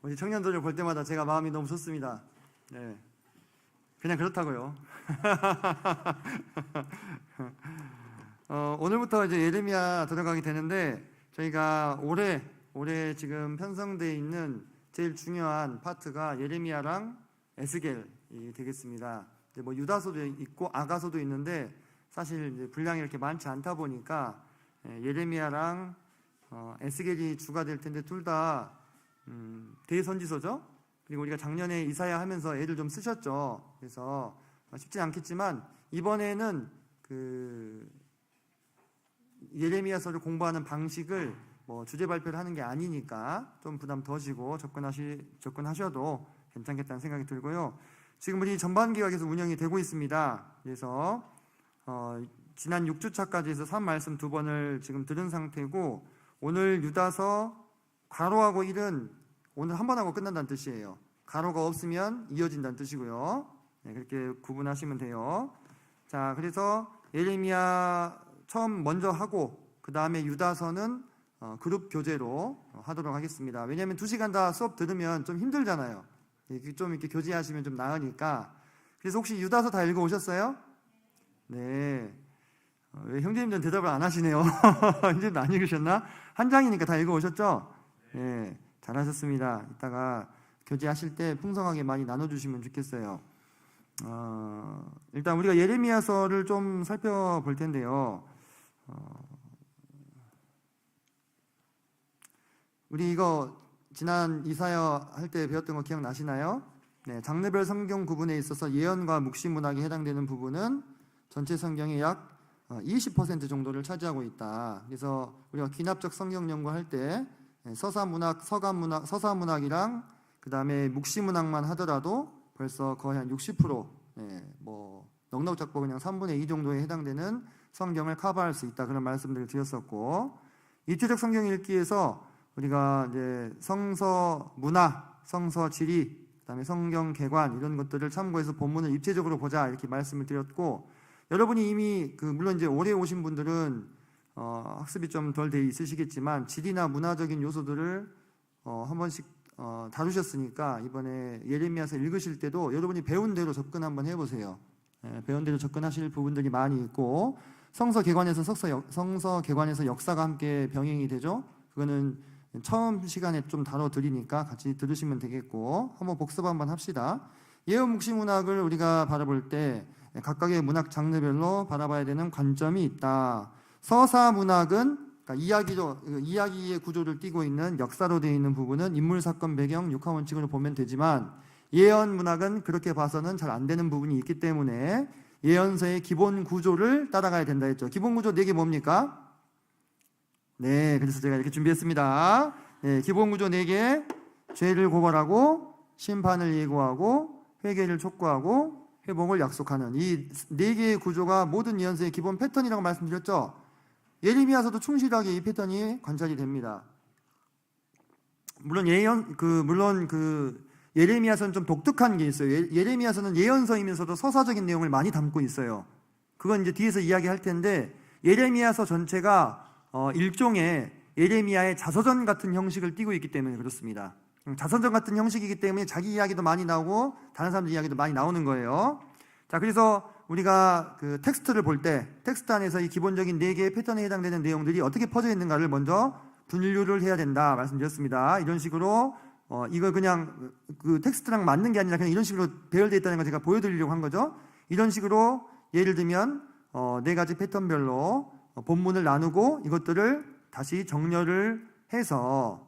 우리 청년들을 볼 때마다 제가 마음이 너무 좋습니다. 네, 그냥 그렇다고요. 오늘부터 이제 예레미야 들어가게 되는데 저희가 올해 지금 편성되어 있는 제일 중요한 파트가 예레미야랑 에스겔이 되겠습니다. 이제 뭐 유다서도 있고 아가서도 있는데 사실 이제 분량이 이렇게 많지 않다 보니까 예레미야랑 에스겔이 주가 될 텐데 둘 다 대선지서죠. 그리고 우리가 작년에 이사야 하면서 애를 좀 쓰셨죠. 그래서 쉽지 않겠지만 이번에는 그 예레미야서를 공부하는 방식을 뭐 주제 발표를 하는 게 아니니까 좀 부담 덜으시고 접근하셔도 괜찮겠다는 생각이 들고요. 지금 우리 전반기가 계속 운영이 되고 있습니다. 그래서 지난 6주차까지 해서 3말씀 2번을 지금 들은 상태고, 오늘 유다서 가로하고 1은 오늘 한 번 하고 끝난다는 뜻이에요. 가로가 없으면 이어진다는 뜻이고요. 네, 그렇게 구분하시면 돼요. 자, 그래서 예레미야 처음 먼저 하고 그 다음에 유다서는 그룹 교재로 하도록 하겠습니다. 왜냐하면 2시간 다 수업 들으면 좀 힘들잖아요. 좀 이렇게 교제하시면 좀 나으니까. 그래서 혹시 유다서 다 읽어 오셨어요? 네. 왜 형제님들은 대답을 안 하시네요. 형제님도 안 읽으셨나? 한 장이니까 다 읽어 오셨죠? 네. 잘하셨습니다. 이따가 교제하실 때 풍성하게 많이 나눠주시면 좋겠어요. 일단 우리가 예레미야서를 좀 살펴볼 텐데요. 우리 이거 지난 이사야 할 때 배웠던 거 기억나시나요? 네, 장르별 성경 구분에 있어서 예언과 묵시문학에 해당되는 부분은 전체 성경의 약 20% 정도를 차지하고 있다. 그래서 우리가 귀납적 성경 연구할 때 서사문학, 서가문학, 서사문학이랑 그 다음에 묵시문학만 하더라도 벌써 거의 한 60%, 뭐 넉넉 잡고 그냥 3분의 2 정도에 해당되는 성경을 커버할 수 있다, 그런 말씀들을 드렸었고, 입체적 성경 읽기에서 우리가 이제 성서 문화, 성서 지리, 그다음에 성경 개관 이런 것들을 참고해서 본문을 입체적으로 보자 이렇게 말씀을 드렸고, 여러분이 이미 물론 이제 올해 오신 분들은 학습이 좀 덜 돼 있으시겠지만 지리나 문화적인 요소들을 한 번씩 다루셨으니까 이번에 예레미야서 읽으실 때도 여러분이 배운 대로 접근 한번 해보세요. 배운 대로 접근하실 부분들이 많이 있고, 성서 개관에서 역사가 함께 병행이 되죠. 그거는 처음 시간에 좀 다뤄드리니까 같이 들으시면 되겠고, 한번 복습 한번 합시다. 예언 묵시 문학을 우리가 바라볼 때 각각의 문학 장르별로 바라봐야 되는 관점이 있다. 서사 문학은 그러니까 이야기의 구조를 띠고 있는 역사로 되어 있는 부분은 인물, 사건, 배경, 육하 원칙으로 보면 되지만, 예언 문학은 그렇게 봐서는 잘 안 되는 부분이 있기 때문에 예언서의 기본 구조를 따라가야 된다 했죠. 기본 구조 4개 뭡니까? 네, 그래서 제가 이렇게 준비했습니다. 네, 기본 구조 4개. 죄를 고발하고, 심판을 예고하고, 회개를 촉구하고, 회복을 약속하는 이 4개의 구조가 모든 예언서의 기본 패턴이라고 말씀드렸죠. 예레미야서도 충실하게 이 패턴이 관찰이 됩니다. 물론 예레미야서는 좀 독특한 게 있어요. 예레미야서는 예언서이면서도 서사적인 내용을 많이 담고 있어요. 그건 이제 뒤에서 이야기할 텐데, 예레미야서 전체가 일종의 예레미야의 자서전 같은 형식을 띠고 있기 때문에 그렇습니다. 자서전 같은 형식이기 때문에 자기 이야기도 많이 나오고 다른 사람들 이야기도 많이 나오는 거예요. 자, 그래서 우리가 그 텍스트를 볼 때 텍스트 안에서 이 기본적인 4개의 패턴에 해당되는 내용들이 어떻게 퍼져 있는가를 먼저 분류를 해야 된다 말씀드렸습니다. 이런 식으로 이걸 그냥 그 텍스트랑 맞는 게 아니라 그냥 이런 식으로 배열되어 있다는 걸 제가 보여드리려고 한 거죠. 이런 식으로 예를 들면 4가지 패턴별로 본문을 나누고 이것들을 다시 정렬을 해서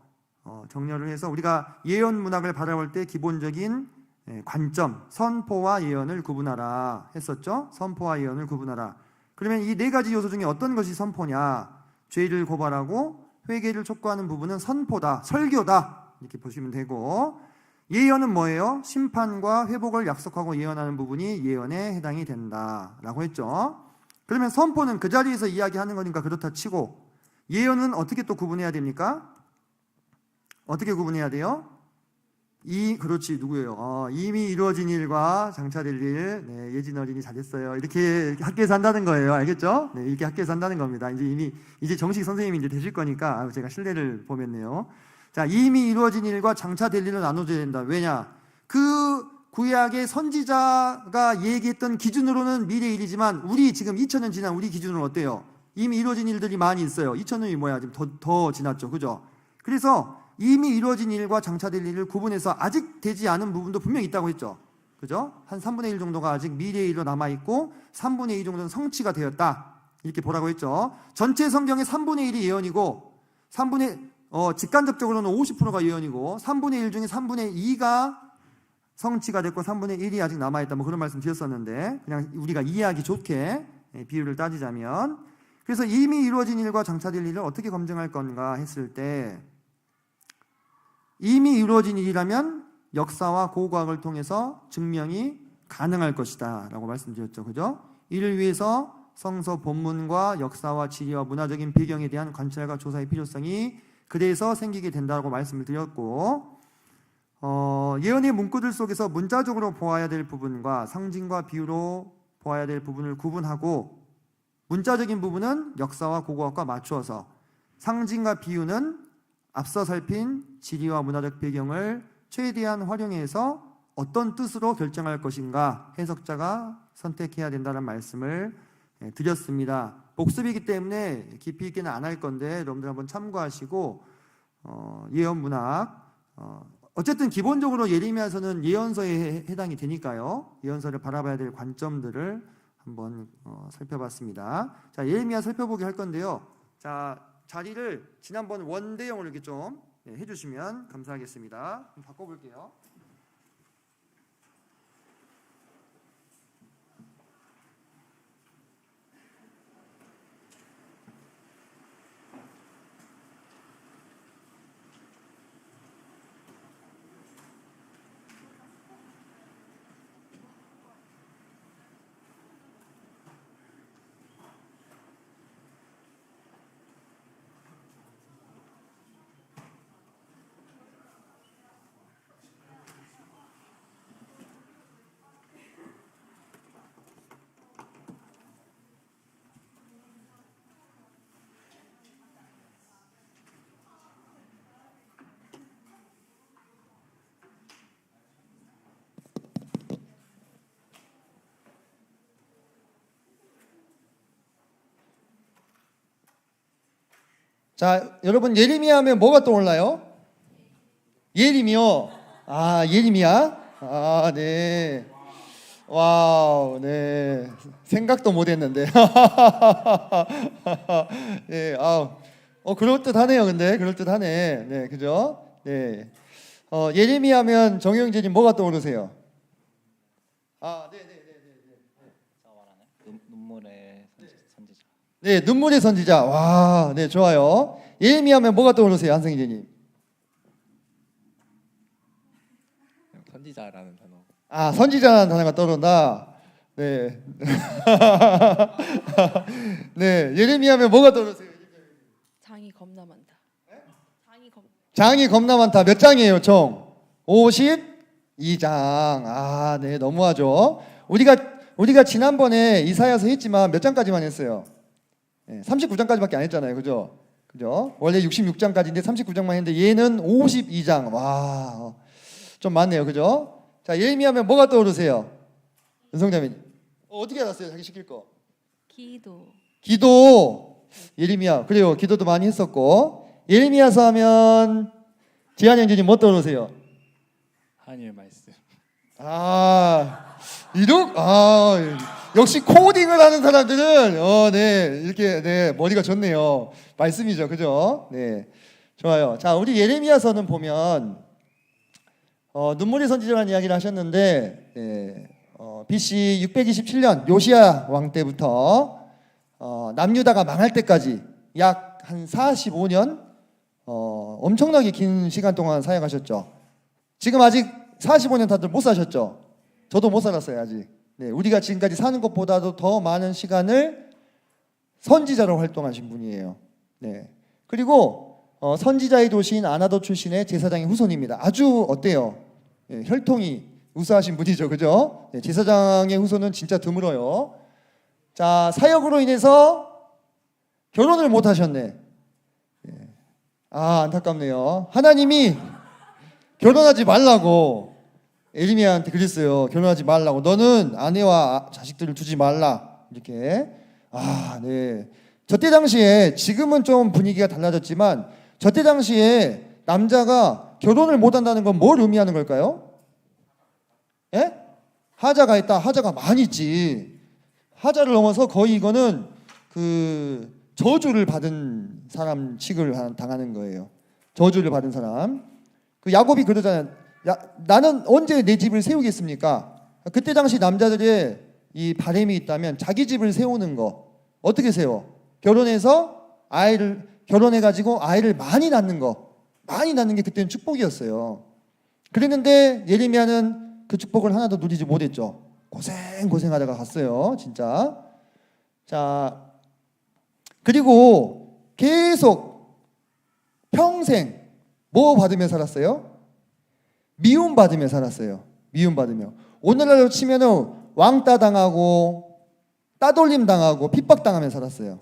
우리가 예언 문학을 바라볼 때 기본적인 관점, 선포와 예언을 구분하라 했었죠. 선포와 예언을 구분하라. 그러면 이 4가지 요소 중에 어떤 것이 선포냐? 죄를 고발하고 회개를 촉구하는 부분은 선포다, 설교다 이렇게 보시면 되고, 예언은 뭐예요? 심판과 회복을 약속하고 예언하는 부분이 예언에 해당이 된다라고 했죠. 그러면 선포는 그 자리에서 이야기하는 거니까 그렇다 치고, 예언은 어떻게 또 구분해야 됩니까? 어떻게 구분해야 돼요? 그렇지, 누구예요? 이미 이루어진 일과 장차될 일. 네, 예진 어린이 잘했어요. 이렇게 학교에서 한다는 거예요. 알겠죠? 네, 이렇게 학교에서 한다는 겁니다. 이제 정식 선생님이 이제 되실 거니까 제가 신뢰를 보냈네요. 자, 이미 이루어진 일과 장차 될 일을 나눠줘야 된다. 왜냐? 그 구약의 선지자가 얘기했던 기준으로는 미래 일이지만 우리 지금 2000년 지난 우리 기준으로는 어때요? 이미 이루어진 일들이 많이 있어요. 2000년이 뭐야? 지금 더 지났죠. 그죠? 그래서 이미 이루어진 일과 장차 될 일을 구분해서 아직 되지 않은 부분도 분명히 있다고 했죠. 그죠? 한 3분의 1 정도가 아직 미래의 일로 남아있고 3분의 2 정도는 성취가 되었다. 이렇게 보라고 했죠. 전체 성경의 3분의 1이 예언이고 직간접적으로는 50%가 예언이고 3분의 1 중에 3분의 2가 성취가 됐고 3분의 1이 아직 남아있다. 뭐 그런 말씀 드렸었는데 그냥 우리가 이해하기 좋게 비율을 따지자면, 그래서 이미 이루어진 일과 장차 될 일을 어떻게 검증할 건가 했을 때, 이미 이루어진 일이라면 역사와 고고학을 통해서 증명이 가능할 것이다 라고 말씀드렸죠. 그죠? 이를 위해서 성서 본문과 역사와 지리와 문화적인 배경에 대한 관찰과 조사의 필요성이 그래서 생기게 된다고 말씀을 드렸고, 예언의 문구들 속에서 문자적으로 보아야 될 부분과 상징과 비유로 보아야 될 부분을 구분하고, 문자적인 부분은 역사와 고고학과 맞추어서, 상징과 비유는 앞서 살핀 지리와 문화적 배경을 최대한 활용해서 어떤 뜻으로 결정할 것인가 해석자가 선택해야 된다는 말씀을 드렸습니다. 복습이기 때문에 깊이 있게는 안 할 건데 여러분들 한번 참고하시고, 예언 문학, 어쨌든 기본적으로 예레미야서는 예언서에 해당이 되니까요. 예언서를 바라봐야 될 관점들을 한번 살펴봤습니다. 자, 예레미야 살펴보기 할 건데요. 자, 자리를 지난번 원대형으로 이렇게 좀 해주시면 감사하겠습니다. 좀 바꿔볼게요. 자, 여러분 예레미야 하면 뭐가 떠올라요? 예림이요. 아, 예레미야. 아, 네. 와우, 네. 생각도 못했는데. 네, 그럴듯하네요. 근데 그럴듯하네. 네, 그죠? 네. 예레미야 하면 정영재님 뭐가 떠오르세요? 아, 네. 눈물의 선지자. 네, 눈물의 선지자. 와, 네, 좋아요. 예레미야 하면 뭐가 떠오르세요, 한승희님? 선지자라는 단어. 아, 선지자라는 단어가 떠오른다. 네. 네, 예레미야 하면 뭐가 떠오르세요? 장이 겁나 많다. 장이 겁나 많다. 몇 장이에요, 총? 52장. 아, 네, 너무하죠. 우리가 지난번에 이사야서 했지만 몇 장까지만 했어요? 네, 39장까지밖에 안 했잖아요. 그죠? 원래 66장까지인데 39장만 했는데 얘는 52장. 와, 좀 많네요. 그죠? 자, 예레미야 하면 뭐가 떠오르세요? 은성자매님. 어떻게 알았어요? 자기 시킬 거. 기도. 예레미야. 그래요. 기도도 많이 했었고. 예레미야서 하면 지한 형제님 뭐 떠오르세요? 하나님의 말씀. 역시 코딩을 하는 사람들은 네, 이렇게 네, 머리가 좋네요. 말씀이죠. 그죠? 네. 좋아요. 자, 우리 예레미야서는 보면 눈물의 선지자라는 이야기를 하셨는데, 네, BC 627년 요시야 왕 때부터 남유다가 망할 때까지 약 한 45년 엄청나게 긴 시간 동안 사역하셨죠. 지금 아직 45년 다들 못 사셨죠. 저도 못 살았어요 아직. 네, 우리가 지금까지 사는 것보다도 더 많은 시간을 선지자로 활동하신 분이에요. 네. 그리고 선지자의 도시인 아나도 출신의 제사장의 후손입니다. 아주 어때요? 네, 혈통이 우수하신 분이죠, 그죠? 네, 제사장의 후손은 진짜 드물어요. 자, 사역으로 인해서 결혼을 못 하셨네. 네. 아, 안타깝네요. 하나님이 결혼하지 말라고 예레미야한테 그랬어요. 결혼하지 말라고. 너는 아내와 자식들을 두지 말라. 이렇게. 아, 네. 저때 당시에 지금은 좀 분위기가 달라졌지만 저때 당시에 남자가 결혼을 못 한다는 건 뭘 의미하는 걸까요? 예? 하자가 있다. 하자가 많이 있지. 하자를 넘어서 거의 이거는 그 저주를 받은 사람 취급을 당하는 거예요. 저주를 받은 사람. 그 야곱이 그러잖아요. 야, 나는 언제 내 집을 세우겠습니까? 그때 당시 남자들의 이 바람이 있다면 자기 집을 세우는 거. 어떻게 세워? 결혼해서 결혼해가지고 아이를 많이 낳는 거. 많이 낳는 게 그때는 축복이었어요. 그랬는데 예레미야는 그 축복을 하나도 누리지 못했죠. 고생하다가 갔어요. 진짜. 자, 그리고 계속 평생 뭐 받으며 살았어요? 미움 받으며 살았어요. 미움 받으며. 오늘날로 치면은 왕따 당하고 따돌림 당하고 핍박 당하며 살았어요.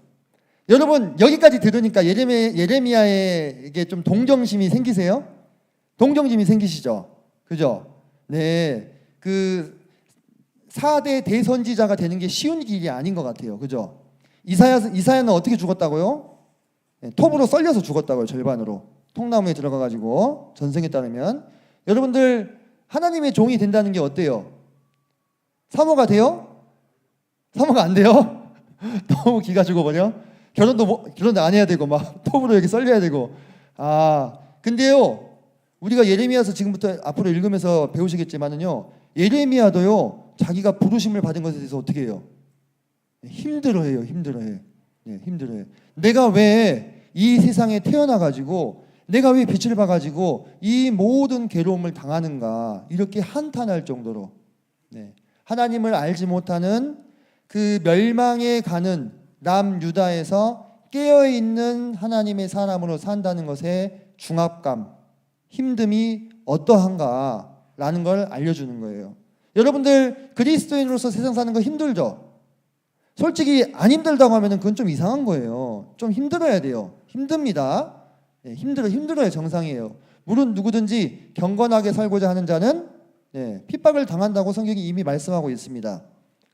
여러분 여기까지 들으니까 예레미야에게 좀 동정심이 생기세요? 동정심이 생기시죠? 그죠? 네, 그 4대 대선지자가 되는 게 쉬운 길이 아닌 것 같아요. 그죠? 이사야는 어떻게 죽었다고요? 네, 톱으로 썰려서 죽었다고요. 절반으로. 통나무에 들어가가지고 전승에 따르면. 여러분들 하나님의 종이 된다는 게 어때요? 사모가 돼요? 사모가 안 돼요? 너무 기가 죽어버려. 결혼도 안 해야 되고 막 톱으로 이렇게 썰려야 되고. 아, 근데요 우리가 예레미야서 지금부터 앞으로 읽으면서 배우시겠지만은요 예레미야도요 자기가 부르심을 받은 것에 대해서 어떻게 해요? 힘들어해요. 네, 힘들어해. 내가 왜 이 세상에 태어나가지고 내가 왜 빛을 봐가지고 이 모든 괴로움을 당하는가 이렇게 한탄할 정도로. 네, 하나님을 알지 못하는 그 멸망에 가는 남유다에서 깨어있는 하나님의 사람으로 산다는 것에 중압감, 힘듦이 어떠한가라는 걸 알려주는 거예요. 여러분들 그리스도인으로서 세상 사는 거 힘들죠? 솔직히 안 힘들다고 하면 그건 좀 이상한 거예요. 좀 힘들어야 돼요. 힘듭니다. 네, 힘들어요. 정상이에요. 물론 누구든지 경건하게 살고자 하는 자는 핍박을 당한다고 성경이 이미 말씀하고 있습니다.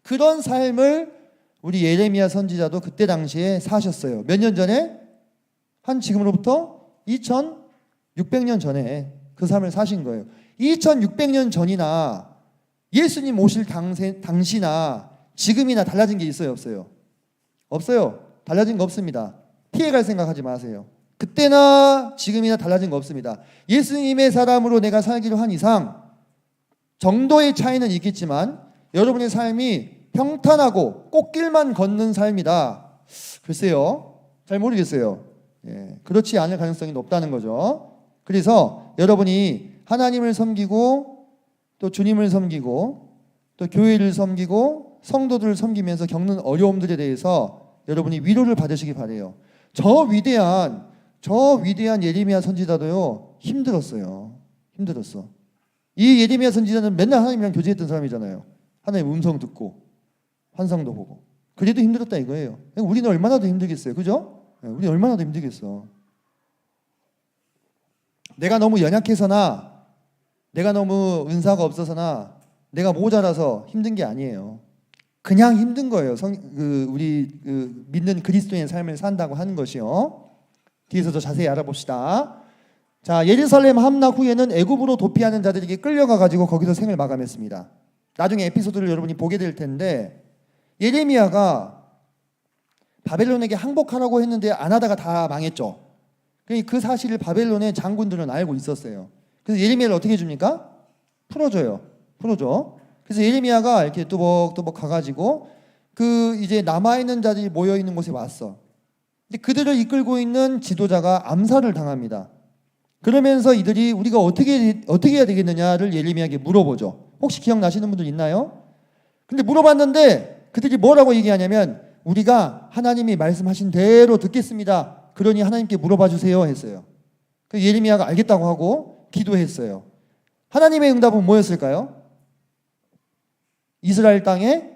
그런 삶을 우리 예레미야 선지자도 그때 당시에 사셨어요. 몇 년 전에? 한 지금으로부터 2600년 전에 그 삶을 사신 거예요. 2600년 전이나 예수님 오실 당시나 지금이나 달라진 게 있어요? 없어요? 없어요. 달라진 거 없습니다. 피해갈 생각하지 마세요. 그때나 지금이나 달라진 거 없습니다. 예수님의 사람으로 내가 살기로 한 이상 정도의 차이는 있겠지만 여러분의 삶이 평탄하고 꽃길만 걷는 삶이다. 글쎄요. 잘 모르겠어요. 그렇지 않을 가능성이 높다는 거죠. 그래서 여러분이 하나님을 섬기고 또 주님을 섬기고 또 교회를 섬기고 성도들을 섬기면서 겪는 어려움들에 대해서 여러분이 위로를 받으시기 바라요. 저 위대한 예레미야 선지자도요 힘들었어요. 힘들었어. 이 예레미야 선지자는 맨날 하나님이랑 교제했던 사람이잖아요. 하나님 음성 듣고 환상도 보고. 그래도 힘들었다 이거예요. 우리는 얼마나 더 힘들겠어요. 그죠? 우리 얼마나 더 힘들겠어. 내가 너무 연약해서나 내가 너무 은사가 없어서나 내가 모자라서 힘든 게 아니에요. 그냥 힘든 거예요. 우리 믿는 그리스도인의 삶을 산다고 하는 것이요. 뒤에서 더 자세히 알아봅시다. 자, 예루살렘 함락 후에는 애굽으로 도피하는 자들에게 끌려가 가지고 거기서 생을 마감했습니다. 나중에 에피소드를 여러분이 보게 될 텐데 예레미야가 바벨론에게 항복하라고 했는데 안 하다가 다 망했죠. 그 사실을 바벨론의 장군들은 알고 있었어요. 그래서 예레미야를 어떻게 해줍니까? 풀어줘. 그래서 예레미야가 이렇게 또박또박 가가지고 그 이제 남아있는 자들이 모여있는 곳에 왔어. 근데 그들을 이끌고 있는 지도자가 암살을 당합니다. 그러면서 이들이 우리가 어떻게 해야 되겠느냐를 예레미야에게 물어보죠. 혹시 기억나시는 분들 있나요? 근데 물어봤는데 그들이 뭐라고 얘기하냐면 우리가 하나님이 말씀하신 대로 듣겠습니다. 그러니 하나님께 물어봐 주세요 했어요. 그 예레미야가 알겠다고 하고 기도했어요. 하나님의 응답은 뭐였을까요? 이스라엘 땅에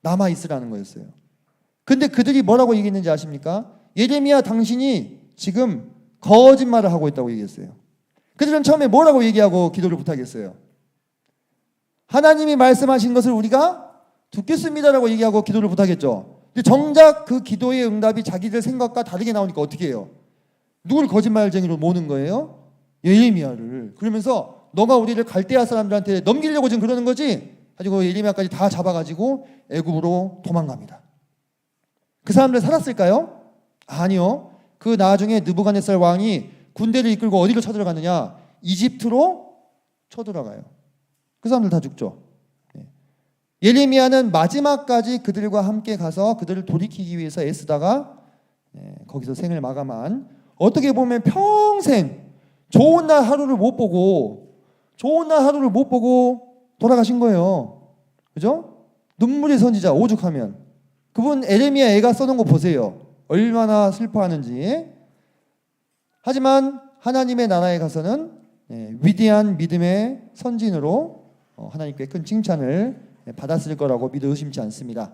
남아있으라는 거였어요. 근데 그들이 뭐라고 얘기했는지 아십니까? 예레미야 당신이 지금 거짓말을 하고 있다고 얘기했어요. 그들은 처음에 뭐라고 얘기하고 기도를 부탁했어요? 하나님이 말씀하신 것을 우리가 듣겠습니다라고 얘기하고 기도를 부탁했죠. 근데 정작 그 기도의 응답이 자기들 생각과 다르게 나오니까 어떻게 해요? 누굴 거짓말쟁이로 모는 거예요? 예레미야를. 그러면서 너가 우리를 갈대아 사람들한테 넘기려고 지금 그러는 거지? 가지고 예레미야까지 다 잡아가지고 애굽으로 도망갑니다. 그 사람들 살았을까요? 아니요. 그 나중에 느부갓네살 왕이 군대를 이끌고 어디로 쳐들어가느냐? 이집트로 쳐들어가요. 그 사람들 다 죽죠. 예레미야는 마지막까지 그들과 함께 가서 그들을 돌이키기 위해서 애쓰다가 거기서 생을 마감한, 어떻게 보면 평생 좋은 날 하루를 못 보고 돌아가신 거예요. 그죠? 눈물의 선지자, 오죽하면. 그분 에레미야 애가 써놓은 거 보세요. 얼마나 슬퍼하는지. 하지만 하나님의 나라에 가서는 위대한 믿음의 선진으로 하나님께 큰 칭찬을 받았을 거라고 믿어 의심치 않습니다.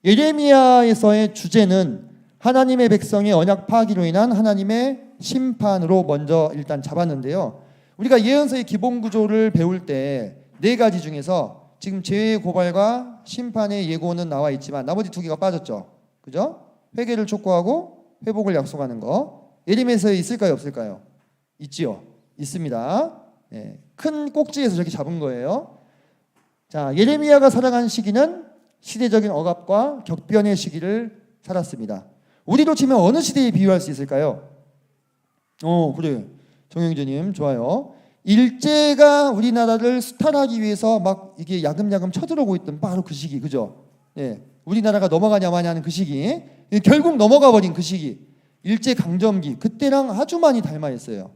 예레미야에서의 주제는 하나님의 백성의 언약 파기로 인한 하나님의 심판으로 먼저 일단 잡았는데요. 우리가 예언서의 기본 구조를 배울 때 네 가지 중에서 지금 죄의 고발과 심판의 예고는 나와 있지만 나머지 두 개가 빠졌죠. 그죠? 회개를 촉구하고 회복을 약속하는 거. 예레미야서에 있을까요, 없을까요? 있지요. 있습니다. 큰 꼭지에서 저렇게 잡은 거예요. 자, 예레미야가 살아간 시기는 시대적인 억압과 격변의 시기를 살았습니다. 우리로 치면 어느 시대에 비유할 수 있을까요? 그래. 정영재님 좋아요. 일제가 우리나라를 수탈하기 위해서 막 이게 야금야금 쳐들어오고 있던 바로 그 시기, 그죠? 우리나라가 넘어가냐 마냐 하는 그 시기, 결국 넘어가 버린 그 시기, 일제 강점기, 그때랑 아주 많이 닮아 있어요.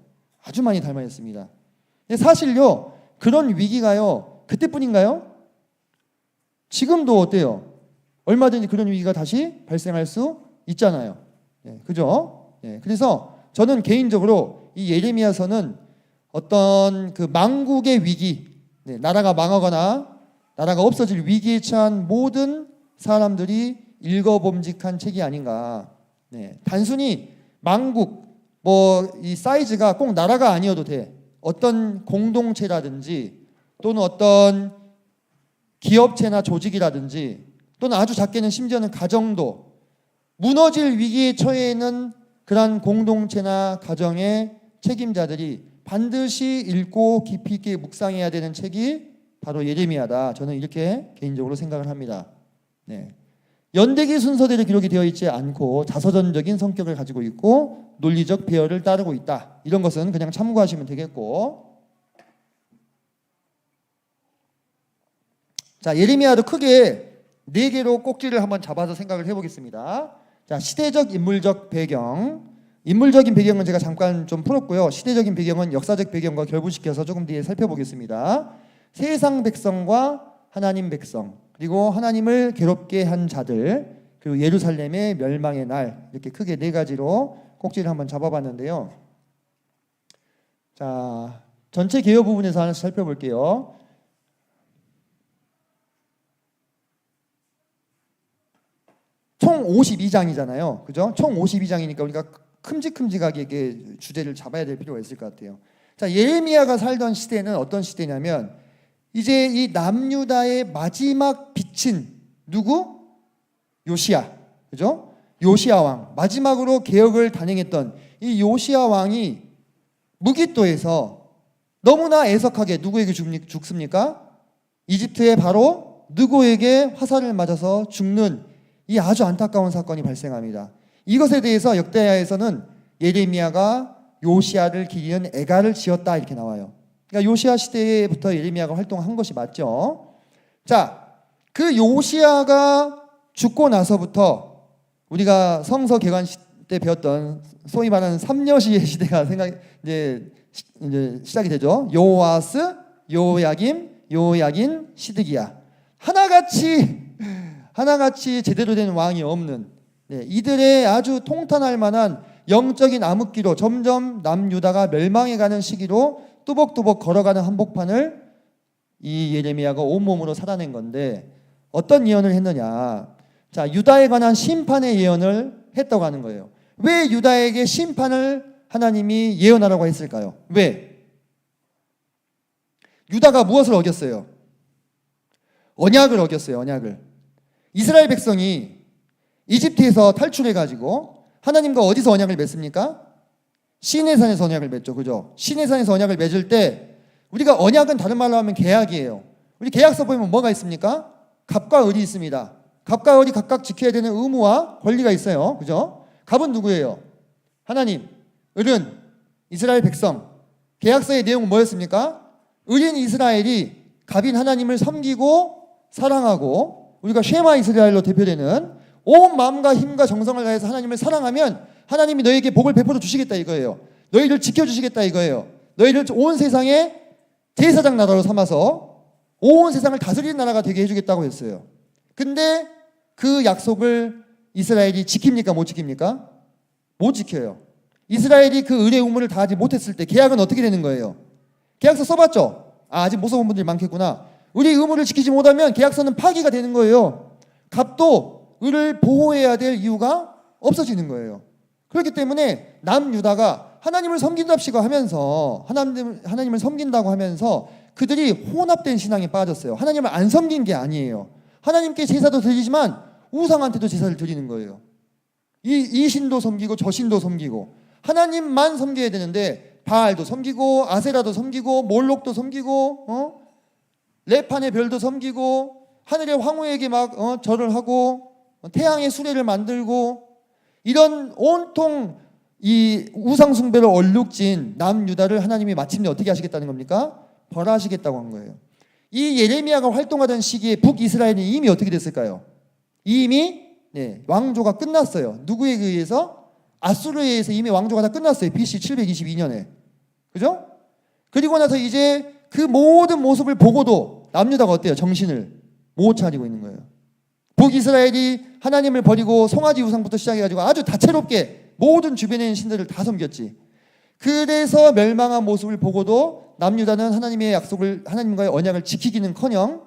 아주 많이 닮아 있습니다. 사실요, 그런 위기가요, 그때뿐인가요? 지금도 어때요? 얼마든지 그런 위기가 다시 발생할 수 있잖아요. 그죠? 그래서 저는 개인적으로 이 예레미야서는 어떤 그 망국의 위기, 나라가 망하거나 나라가 없어질 위기에 처한 모든 사람들이 읽어봄직한 책이 아닌가. 단순히 망국, 이 사이즈가 꼭 나라가 아니어도 돼. 어떤 공동체라든지 또는 어떤 기업체나 조직이라든지 또는 아주 작게는 심지어는 가정도 무너질 위기에 처해 있는 그러한 공동체나 가정의 책임자들이 반드시 읽고 깊이 있게 묵상해야 되는 책이 바로 예레미야다. 저는 이렇게 개인적으로 생각을 합니다. 연대기 순서대로 기록이 되어 있지 않고 자서전적인 성격을 가지고 있고 논리적 배열을 따르고 있다. 이런 것은 그냥 참고하시면 되겠고, 자, 예레미야도 크게 네 개로 꼭지를 한번 잡아서 생각을 해보겠습니다. 자, 시대적 인물적 배경. 인물적인 배경은 제가 잠깐 좀 풀었고요. 시대적인 배경은 역사적 배경과 결부시켜서 조금 뒤에 살펴보겠습니다. 세상 백성과 하나님 백성, 그리고 하나님을 괴롭게 한 자들, 그리고 예루살렘의 멸망의 날, 이렇게 크게 네 가지로 꼭지를 한번 잡아봤는데요. 자, 전체 개요 부분에서 하나씩 살펴볼게요. 총 52장이잖아요. 그죠? 총 52장이니까 우리가 큼직큼직하게 이렇게 주제를 잡아야 될 필요가 있을 것 같아요. 자, 예레미야가 살던 시대는 어떤 시대냐면 이제 이 남유다의 마지막 빛인 누구? 요시야. 그죠? 요시야 왕. 마지막으로 개혁을 단행했던 이 요시야 왕이 무기또에서 너무나 애석하게 누구에게 죽습니까? 이집트의 바로 느고에게 화살을 맞아서 죽는 이 아주 안타까운 사건이 발생합니다. 이것에 대해서 역대하에서는 예레미야가 요시야를 기리는 애가를 지었다 이렇게 나와요. 그러니까 요시야 시대부터 예레미야가 활동한 것이 맞죠. 자, 그 요시야가 죽고 나서부터 우리가 성서 개관 때 배웠던 소위 말하는 삼려시의 시대가 이제 시작이 되죠. 요아스, 요야김, 요야긴, 시드기야. 하나같이 제대로 된 왕이 없는, 이들의 아주 통탄할 만한 영적인 암흑기로 점점 남유다가 멸망해가는 시기로 뚜벅뚜벅 걸어가는 한복판을 이 예레미야가 온몸으로 살아낸 건데, 어떤 예언을 했느냐. 자, 유다에 관한 심판의 예언을 했다고 하는 거예요. 왜 유다에게 심판을 하나님이 예언하라고 했을까요? 왜? 유다가 무엇을 어겼어요? 언약을 어겼어요. 언약을. 이스라엘 백성이 이집트에서 탈출해가지고 하나님과 어디서 언약을 맺습니까? 시내산에서 언약을 맺죠. 그죠? 시내산에서 언약을 맺을 때 우리가 언약은 다른 말로 하면 계약이에요. 우리 계약서 보면 뭐가 있습니까? 갑과 을이 있습니다. 갑과 을이 각각 지켜야 되는 의무와 권리가 있어요. 그죠? 갑은 누구예요? 하나님. 을은 이스라엘 백성. 계약서의 내용은 뭐였습니까? 을인 이스라엘이 갑인 하나님을 섬기고 사랑하고 우리가 쉐마 이스라엘로 대표되는 온 마음과 힘과 정성을 다해서 하나님을 사랑하면 하나님이 너에게 복을 베풀어 주시겠다 이거예요. 너희를 지켜주시겠다 이거예요. 너희를 온 세상에 제사장 나라로 삼아서 온 세상을 다스리는 나라가 되게 해주겠다고 했어요. 근데 그 약속을 이스라엘이 지킵니까? 못 지킵니까? 못 지켜요. 이스라엘이 그 을의 의무를 다하지 못했을 때 계약은 어떻게 되는 거예요? 계약서 써봤죠? 아직 못 써본 분들이 많겠구나. 을의 의무를 지키지 못하면 계약서는 파기가 되는 거예요. 갑도 을을 보호해야 될 이유가 없어지는 거예요. 그렇기 때문에 남유다가 하나님을 섬긴답시고 하면서 하나님을 섬긴다고 하면서 그들이 혼합된 신앙에 빠졌어요. 하나님을 안 섬긴 게 아니에요. 하나님께 제사도 드리지만 우상한테도 제사를 드리는 거예요. 이 신도 섬기고 저 신도 섬기고 하나님만 섬겨야 되는데 바알도 섬기고 아세라도 섬기고 몰록도 섬기고 레판의 별도 섬기고 하늘의 황후에게 막 절을 하고 태양의 수레를 만들고 이런 온통 이 우상 숭배로 얼룩진 남유다를 하나님이 마침내 어떻게 하시겠다는 겁니까? 벌하시겠다고 한 거예요. 이 예레미야가 활동하던 시기에 북이스라엘이 이미 어떻게 됐을까요? 이미 왕조가 끝났어요. 누구에 의해서? 아수르에 의해서 이미 왕조가 다 끝났어요. BC 722년에. 그죠? 그리고 나서 이제 그 모든 모습을 보고도 남유다가 어때요? 정신을 못 차리고 있는 거예요. 북이스라엘이 하나님을 버리고 송아지 우상부터 시작해가지고 아주 다채롭게 모든 주변에 있는 신들을 다 섬겼지. 그래서 멸망한 모습을 보고도 남유다는 하나님의 약속을 하나님과의 언약을 지키기는커녕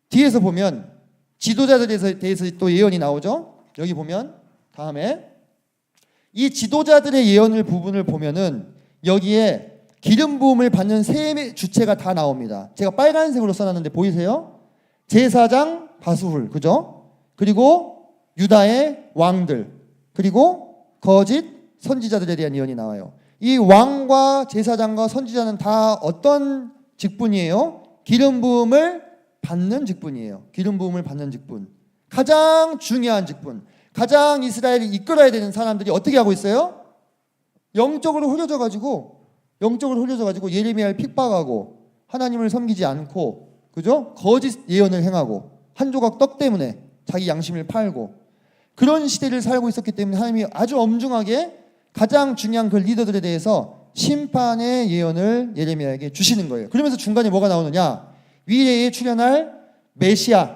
뒤에서 보면 지도자들에 대해서 또 예언이 나오죠. 여기 보면 다음에 이 지도자들의 예언을 부분을 보면은 여기에 기름 부음을 받는 세 주체가 다 나옵니다. 제가 빨간색으로 써놨는데 보이세요? 제사장 바수훌, 그죠? 그리고 유다의 왕들, 그리고 거짓 선지자들에 대한 예언이 나와요. 이 왕과 제사장과 선지자는 다 어떤 직분이에요? 기름 부음을 받는 직분이에요. 기름 부음을 받는 직분. 가장 중요한 직분. 가장 이스라엘을 이끌어야 되는 사람들이 어떻게 하고 있어요? 영적으로 흐려져 가지고 예레미야를 핍박하고 하나님을 섬기지 않고, 그죠? 거짓 예언을 행하고 한 조각 떡 때문에 자기 양심을 팔고 그런 시대를 살고 있었기 때문에 하나님이 아주 엄중하게 가장 중요한 그 리더들에 대해서 심판의 예언을 예레미야에게 주시는 거예요. 그러면서 중간에 뭐가 나오느냐? 위대에 출현할 메시아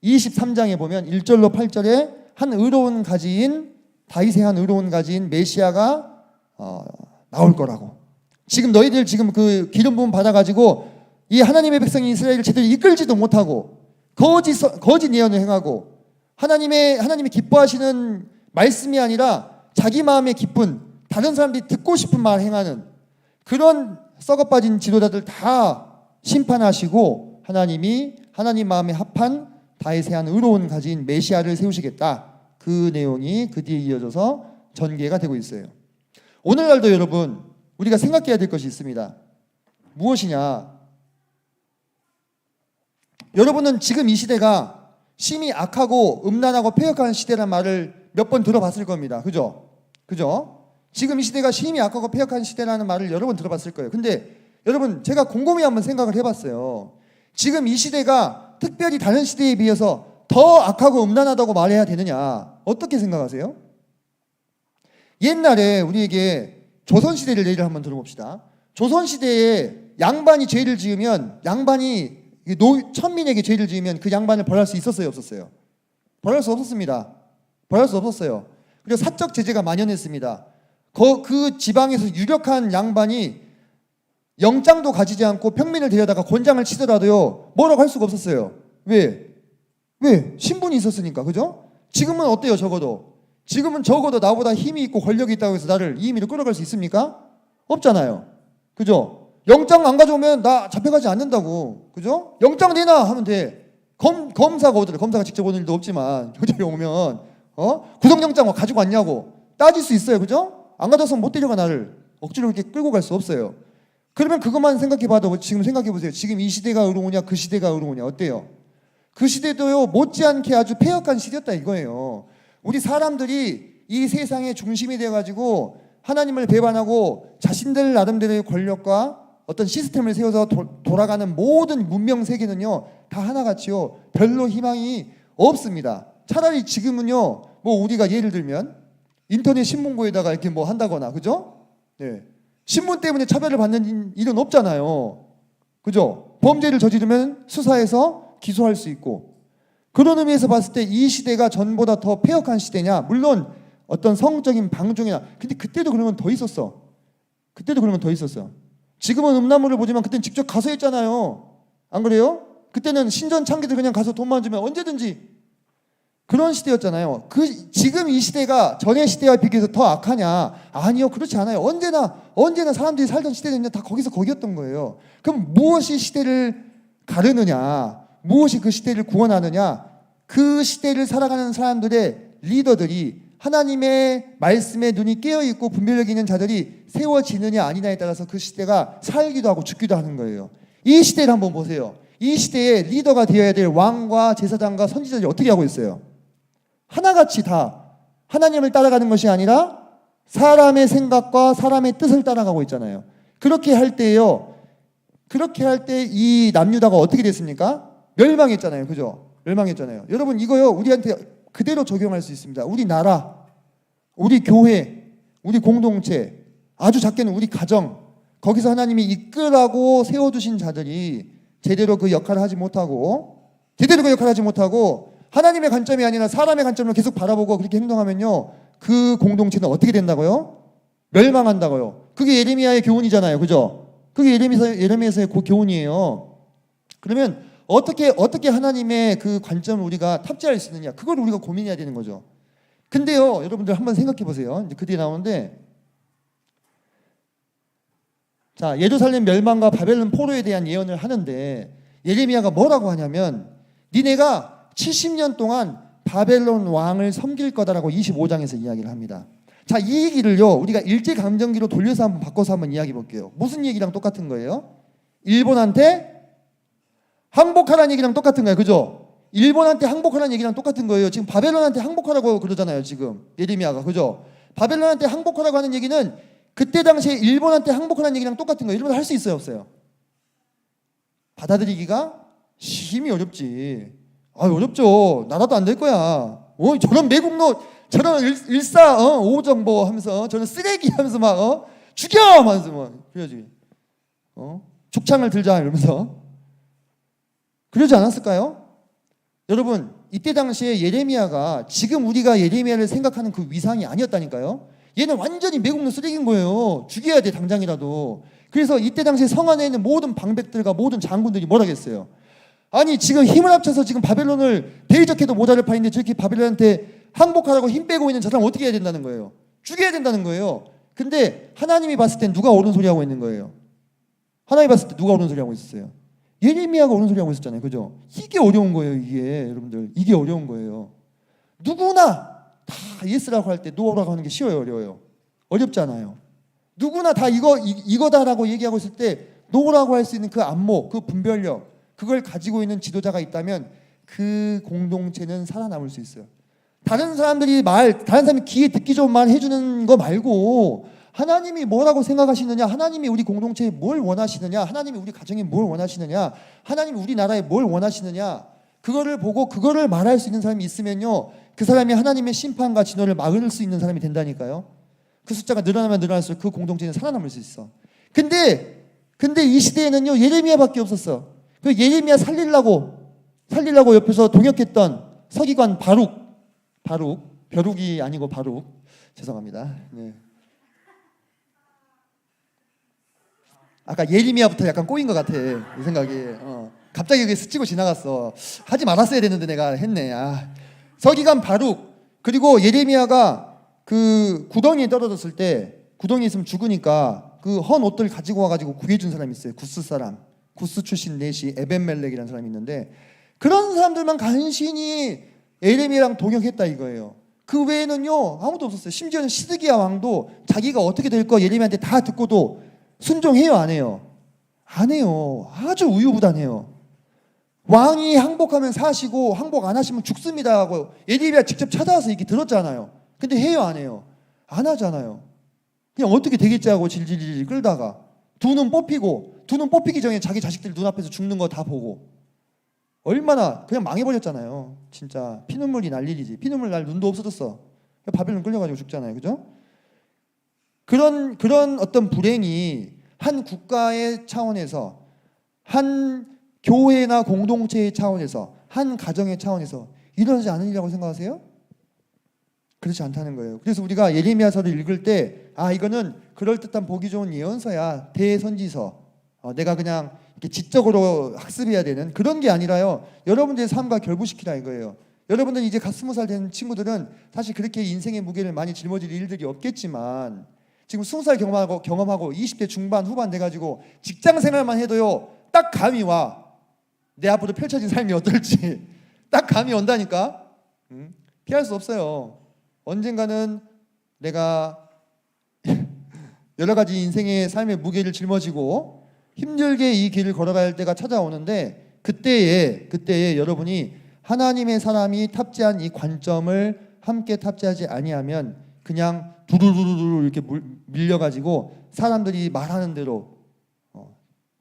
23장에 보면 1절로 8절에 한 의로운 가지인 다윗의 한 의로운 가지인 메시아가 나올 거라고. 지금 너희들 지금 그 기름 부음 받아가지고 이 하나님의 백성이 이스라엘을 제대로 이끌지도 못하고 거짓 예언을 행하고 하나님이 기뻐하시는 말씀이 아니라 자기 마음에 기쁜 다른 사람들이 듣고 싶은 말 행하는 그런 썩어빠진 지도자들 다 심판하시고 하나님이 하나님 마음에 합한 다윗의 한 의로운 가진 메시아를 세우시겠다. 그 내용이 그 뒤에 이어져서 전개가 되고 있어요. 오늘날도 여러분 우리가 생각해야 될 것이 있습니다. 무엇이냐? 여러분은 지금 이 시대가 심히 악하고 음란하고 폐역한 시대란 말을 몇 번 들어봤을 겁니다. 그죠? 지금 이 시대가 심히 악하고 폐역한 시대라는 말을 여러 번 들어봤을 거예요. 근데 여러분 제가 곰곰이 한번 생각을 해봤어요. 지금 이 시대가 특별히 다른 시대에 비해서 더 악하고 음란하다고 말해야 되느냐? 어떻게 생각하세요? 옛날에 우리에게 조선시대를 예를 한번 들어봅시다. 조선시대에 양반이 죄를 지으면 천민에게 죄를 지으면 그 양반을 벌할 수 있었어요? 없었어요? 벌할 수 없었습니다. 벌할 수 없었어요. 그리고 사적 제재가 만연했습니다. 그 지방에서 유력한 양반이 영장도 가지지 않고 평민을 데려다가 곤장을 치더라도요 뭐라고 할 수가 없었어요. 왜? 신분이 있었으니까. 그죠? 지금은 어때요? 적어도 지금은 적어도 나보다 힘이 있고 권력이 있다고 해서 나를 이 임의로 끌어갈 수 있습니까? 없잖아요. 그죠? 영장 안 가져오면 나 잡혀가지 않는다고. 그죠? 영장 내놔 하면 돼. 검사가 오더래. 검사가 직접 오는 일도 없지만 경찰이 오면 구속영장 가지고 왔냐고 따질 수 있어요. 그죠? 안 가져서 못 데려가 나를. 억지로 이렇게 끌고 갈 수 없어요. 그러면 그것만 생각해봐도 지금 생각해보세요. 지금 이 시대가 의로우냐 그 시대가 의로우냐 어때요? 그 시대도요 못지않게 아주 폐역한 시대였다 이거예요. 우리 사람들이 이 세상의 중심이 돼가지고 하나님을 배반하고 자신들 나름대로의 권력과 어떤 시스템을 세워서 돌아가는 모든 문명 세계는요 다 하나같이요 별로 희망이 없습니다. 차라리 지금은요 뭐 우리가 예를 들면 인터넷 신문고에다가 이렇게 뭐 한다거나 그죠? 네. 신문 때문에 차별을 받는 일은 없잖아요. 그죠? 범죄를 저지르면 수사해서 기소할 수 있고 그런 의미에서 봤을 때 이 시대가 전보다 더 폐역한 시대냐? 물론 어떤 성적인 방종이나 근데 그때도 그런 건 더 있었어. 그때도 그런 건 더 있었어. 지금은 음란물을 보지만 그때는 직접 가서 했잖아요. 안 그래요? 그때는 신전 창기들 그냥 가서 돈만 주면 언제든지 그런 시대였잖아요. 지금 이 시대가 전의 시대와 비교해서 더 악하냐? 아니요, 그렇지 않아요. 언제나 사람들이 살던 시대는 다 거기서 거기였던 거예요. 그럼 무엇이 시대를 가르느냐? 무엇이 그 시대를 구원하느냐? 그 시대를 살아가는 사람들의 리더들이 하나님의 말씀에 눈이 깨어있고 분별력 있는 자들이 세워지느냐 아니냐에 따라서 그 시대가 살기도 하고 죽기도 하는 거예요. 이 시대를 한번 보세요. 이 시대에 리더가 되어야 될 왕과 제사장과 선지자들이 어떻게 하고 있어요? 하나같이 다 하나님을 따라가는 것이 아니라 사람의 생각과 사람의 뜻을 따라가고 있잖아요. 그렇게 할 때요. 그렇게 할 때 이 남유다가 어떻게 됐습니까? 멸망했잖아요. 그죠? 멸망했잖아요. 여러분 이거요. 우리한테 그대로 적용할 수 있습니다. 우리 나라, 우리 교회, 우리 공동체, 아주 작게는 우리 가정, 거기서 하나님이 이끌라고 세워두신 자들이 제대로 그 역할을 하지 못하고 하나님의 관점이 아니라 사람의 관점으로 계속 바라보고 그렇게 행동하면요 그 공동체는 어떻게 된다고요? 멸망한다고요. 그게 예레미야의 교훈이잖아요. 그죠? 그게 예레미야서의 그 교훈이에요. 그러면 어떻게 하나님의 그 관점을 우리가 탑재할 수 있느냐 그걸 우리가 고민해야 되는 거죠. 근데요 여러분들 한번 생각해 보세요. 이제 그 뒤에 나오는데 자 예루살렘 멸망과 바벨론 포로에 대한 예언을 하는데 예레미야가 뭐라고 하냐면 니네가 70년 동안 바벨론 왕을 섬길 거다라고 25장에서 이야기를 합니다. 자, 이 얘기를요 우리가 일제강점기로 돌려서 한번 바꿔서 한번 이야기해 볼게요. 무슨 얘기랑 똑같은 거예요? 일본한테 항복하라는 얘기랑 똑같은 거예요. 그죠? 일본한테 항복하라는 얘기랑 똑같은 거예요. 지금 바벨론한테 항복하라고 그러잖아요. 지금 예레미야가. 그죠? 바벨론한테 항복하라고 하는 얘기는 그때 당시에 일본한테 항복하라는 얘기랑 똑같은 거예요. 일본 할 수 있어요? 없어요? 받아들이기가 힘이 어렵지. 어렵죠. 나라도 안 될 거야. 저런 매국노, 저런 오정보 하면서 저런 쓰레기 하면서 막 죽여! 하면서 막 그래야지. 죽창을 들자 이러면서. 그러지 않았을까요? 여러분 이때 당시에 예레미야가 지금 우리가 예레미야를 생각하는 그 위상이 아니었다니까요. 얘는 완전히 매국노 쓰레기인 거예요. 죽여야 돼 당장이라도. 그래서 이때 당시에 성 안에 있는 모든 방백들과 모든 장군들이 뭐라겠어요? 아니 지금 힘을 합쳐서 지금 바벨론을 대적해도 모자랄 판인데 저렇게 바벨론한테 항복하라고 힘 빼고 있는 저 사람 어떻게 해야 된다는 거예요? 죽여야 된다는 거예요. 근데 하나님이 봤을 땐 누가 옳은 소리 하고 있는 거예요? 하나님이 봤을 때 누가 옳은 소리 하고 있었어요? 예레미야가 옳은 소리 하고 있었잖아요. 그죠? 이게 어려운 거예요. 이게 여러분들 이게 어려운 거예요. 누구나 다 예스라고 할 때 노라고 하는 게 쉬워요? 어려워요? 어렵잖아요. 누구나 다 이거다라고 얘기하고 있을 때 노라고 할 수 있는 그 안목, 그 분별력 그걸 가지고 있는 지도자가 있다면 그 공동체는 살아남을 수 있어요. 다른 사람이 귀에 듣기 좋은 말 해주는 거 말고 하나님이 뭐라고 생각하시느냐, 하나님이 우리 공동체에 뭘 원하시느냐, 하나님이 우리 가정에 뭘 원하시느냐, 하나님이 우리나라에 뭘 원하시느냐 그거를 보고 그거를 말할 수 있는 사람이 있으면요 그 사람이 하나님의 심판과 진노를 막을 수 있는 사람이 된다니까요. 그 숫자가 늘어나면 늘어날수록 그 공동체는 살아남을 수 있어. 근데 이 시대에는요 예레미야밖에 없었어. 그 예레미야 살리려고 옆에서 동역했던 서기관 벼룩이 아니고 바룩 죄송합니다. 네. 아까 예레미야부터 약간 꼬인 것 같아 이 생각이. 갑자기 그게 스치고 지나갔어. 하지 말았어야 되는데 내가 했네. 서기관 바룩 그리고 예레미야가 그 구덩이에 떨어졌을 때 구덩이에 있으면 죽으니까 그 헌 옷들 가지고 와가지고 구해준 사람이 있어요. 구스 사람, 구스 출신 넷이 에벤멜렉이라는 사람이 있는데 그런 사람들만 간신히 예레미야랑 동역했다 이거예요. 그 외에는요 아무도 없었어요. 심지어는 시드기야 왕도 자기가 어떻게 될 거 예레미야한테 다 듣고도 순종해요, 안 해요? 안 해요. 아주 우유부단해요. 왕이 항복하면 사시고 항복 안 하시면 죽습니다 하고 예레미야 직접 찾아와서 얘기 들었잖아요. 근데 해요, 안 해요? 안 하잖아요. 그냥 어떻게 되겠지 하고 질질질 끌다가 두 눈 뽑히기 전에 자기 자식들 눈앞에서 죽는 거 다 보고 얼마나 그냥 망해버렸잖아요. 진짜 피눈물이 날 일이지. 피눈물 날 눈도 없어졌어. 바벨론 끌려가지고 죽잖아요. 그죠? 그런 어떤 불행이 한 국가의 차원에서 한 교회나 공동체의 차원에서 한 가정의 차원에서 일어나지 않은 일이라고 생각하세요? 그렇지 않다는 거예요. 그래서 우리가 예레미야서를 읽을 때 이거는 그럴듯한 보기 좋은 예언서야. 대선지서. 내가 그냥 이렇게 지적으로 학습해야 되는 그런 게 아니라요. 여러분들의 삶과 결부시키라 이거예요. 여러분들 이제 갓 20살 된 친구들은 사실 그렇게 인생의 무게를 많이 짊어질 일들이 없겠지만 지금 20살 경험하고 20대 중반 후반 돼가지고 직장 생활만 해도요 딱 감이 와. 내 앞으로 펼쳐진 삶이 어떨지 딱 감이 온다니까. 피할 수 없어요. 언젠가는 내가 여러 가지 인생의 삶의 무게를 짊어지고 힘들게 이 길을 걸어갈 때가 찾아오는데 그때에 여러분이 하나님의 사람이 탑재한 이 관점을 함께 탑재하지 아니하면 그냥 두루두루두루 이렇게 밀려가지고 사람들이 말하는 대로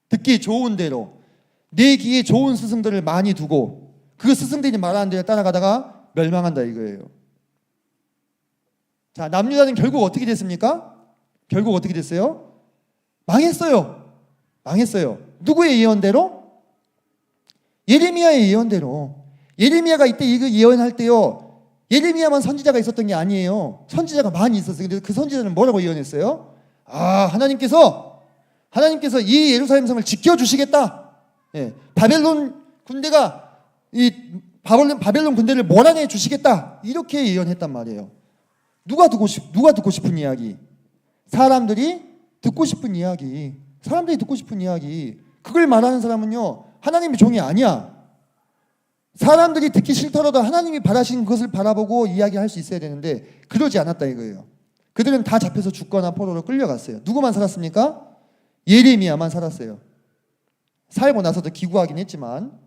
듣기 좋은 대로 내 귀에 좋은 스승들을 많이 두고 그 스승들이 말하는 대로 따라가다가 멸망한다 이거예요. 자, 남유다는 결국 어떻게 됐습니까? 결국 어떻게 됐어요? 망했어요. 누구의 예언대로? 예레미야의 예언대로. 예레미야가 이때 이거 예언할 때요 예레미야만 선지자가 있었던 게 아니에요. 선지자가 많이 있었어요. 근데 그 선지자는 뭐라고 예언했어요? 하나님께서 이 예루살렘 성을 지켜주시겠다. 바벨론 군대가 바벨론 군대를 몰아내 주시겠다. 이렇게 예언했단 말이에요. 누가 듣고 싶은 이야기? 사람들이 듣고 싶은 이야기. 그걸 말하는 사람은요 하나님의 종이 아니야. 사람들이 듣기 싫더라도 하나님이 바라신 것을 바라보고 이야기할 수 있어야 되는데 그러지 않았다 이거예요. 그들은 다 잡혀서 죽거나 포로로 끌려갔어요. 누구만 살았습니까? 예레미야만 살았어요. 살고 나서도 기구하긴 했지만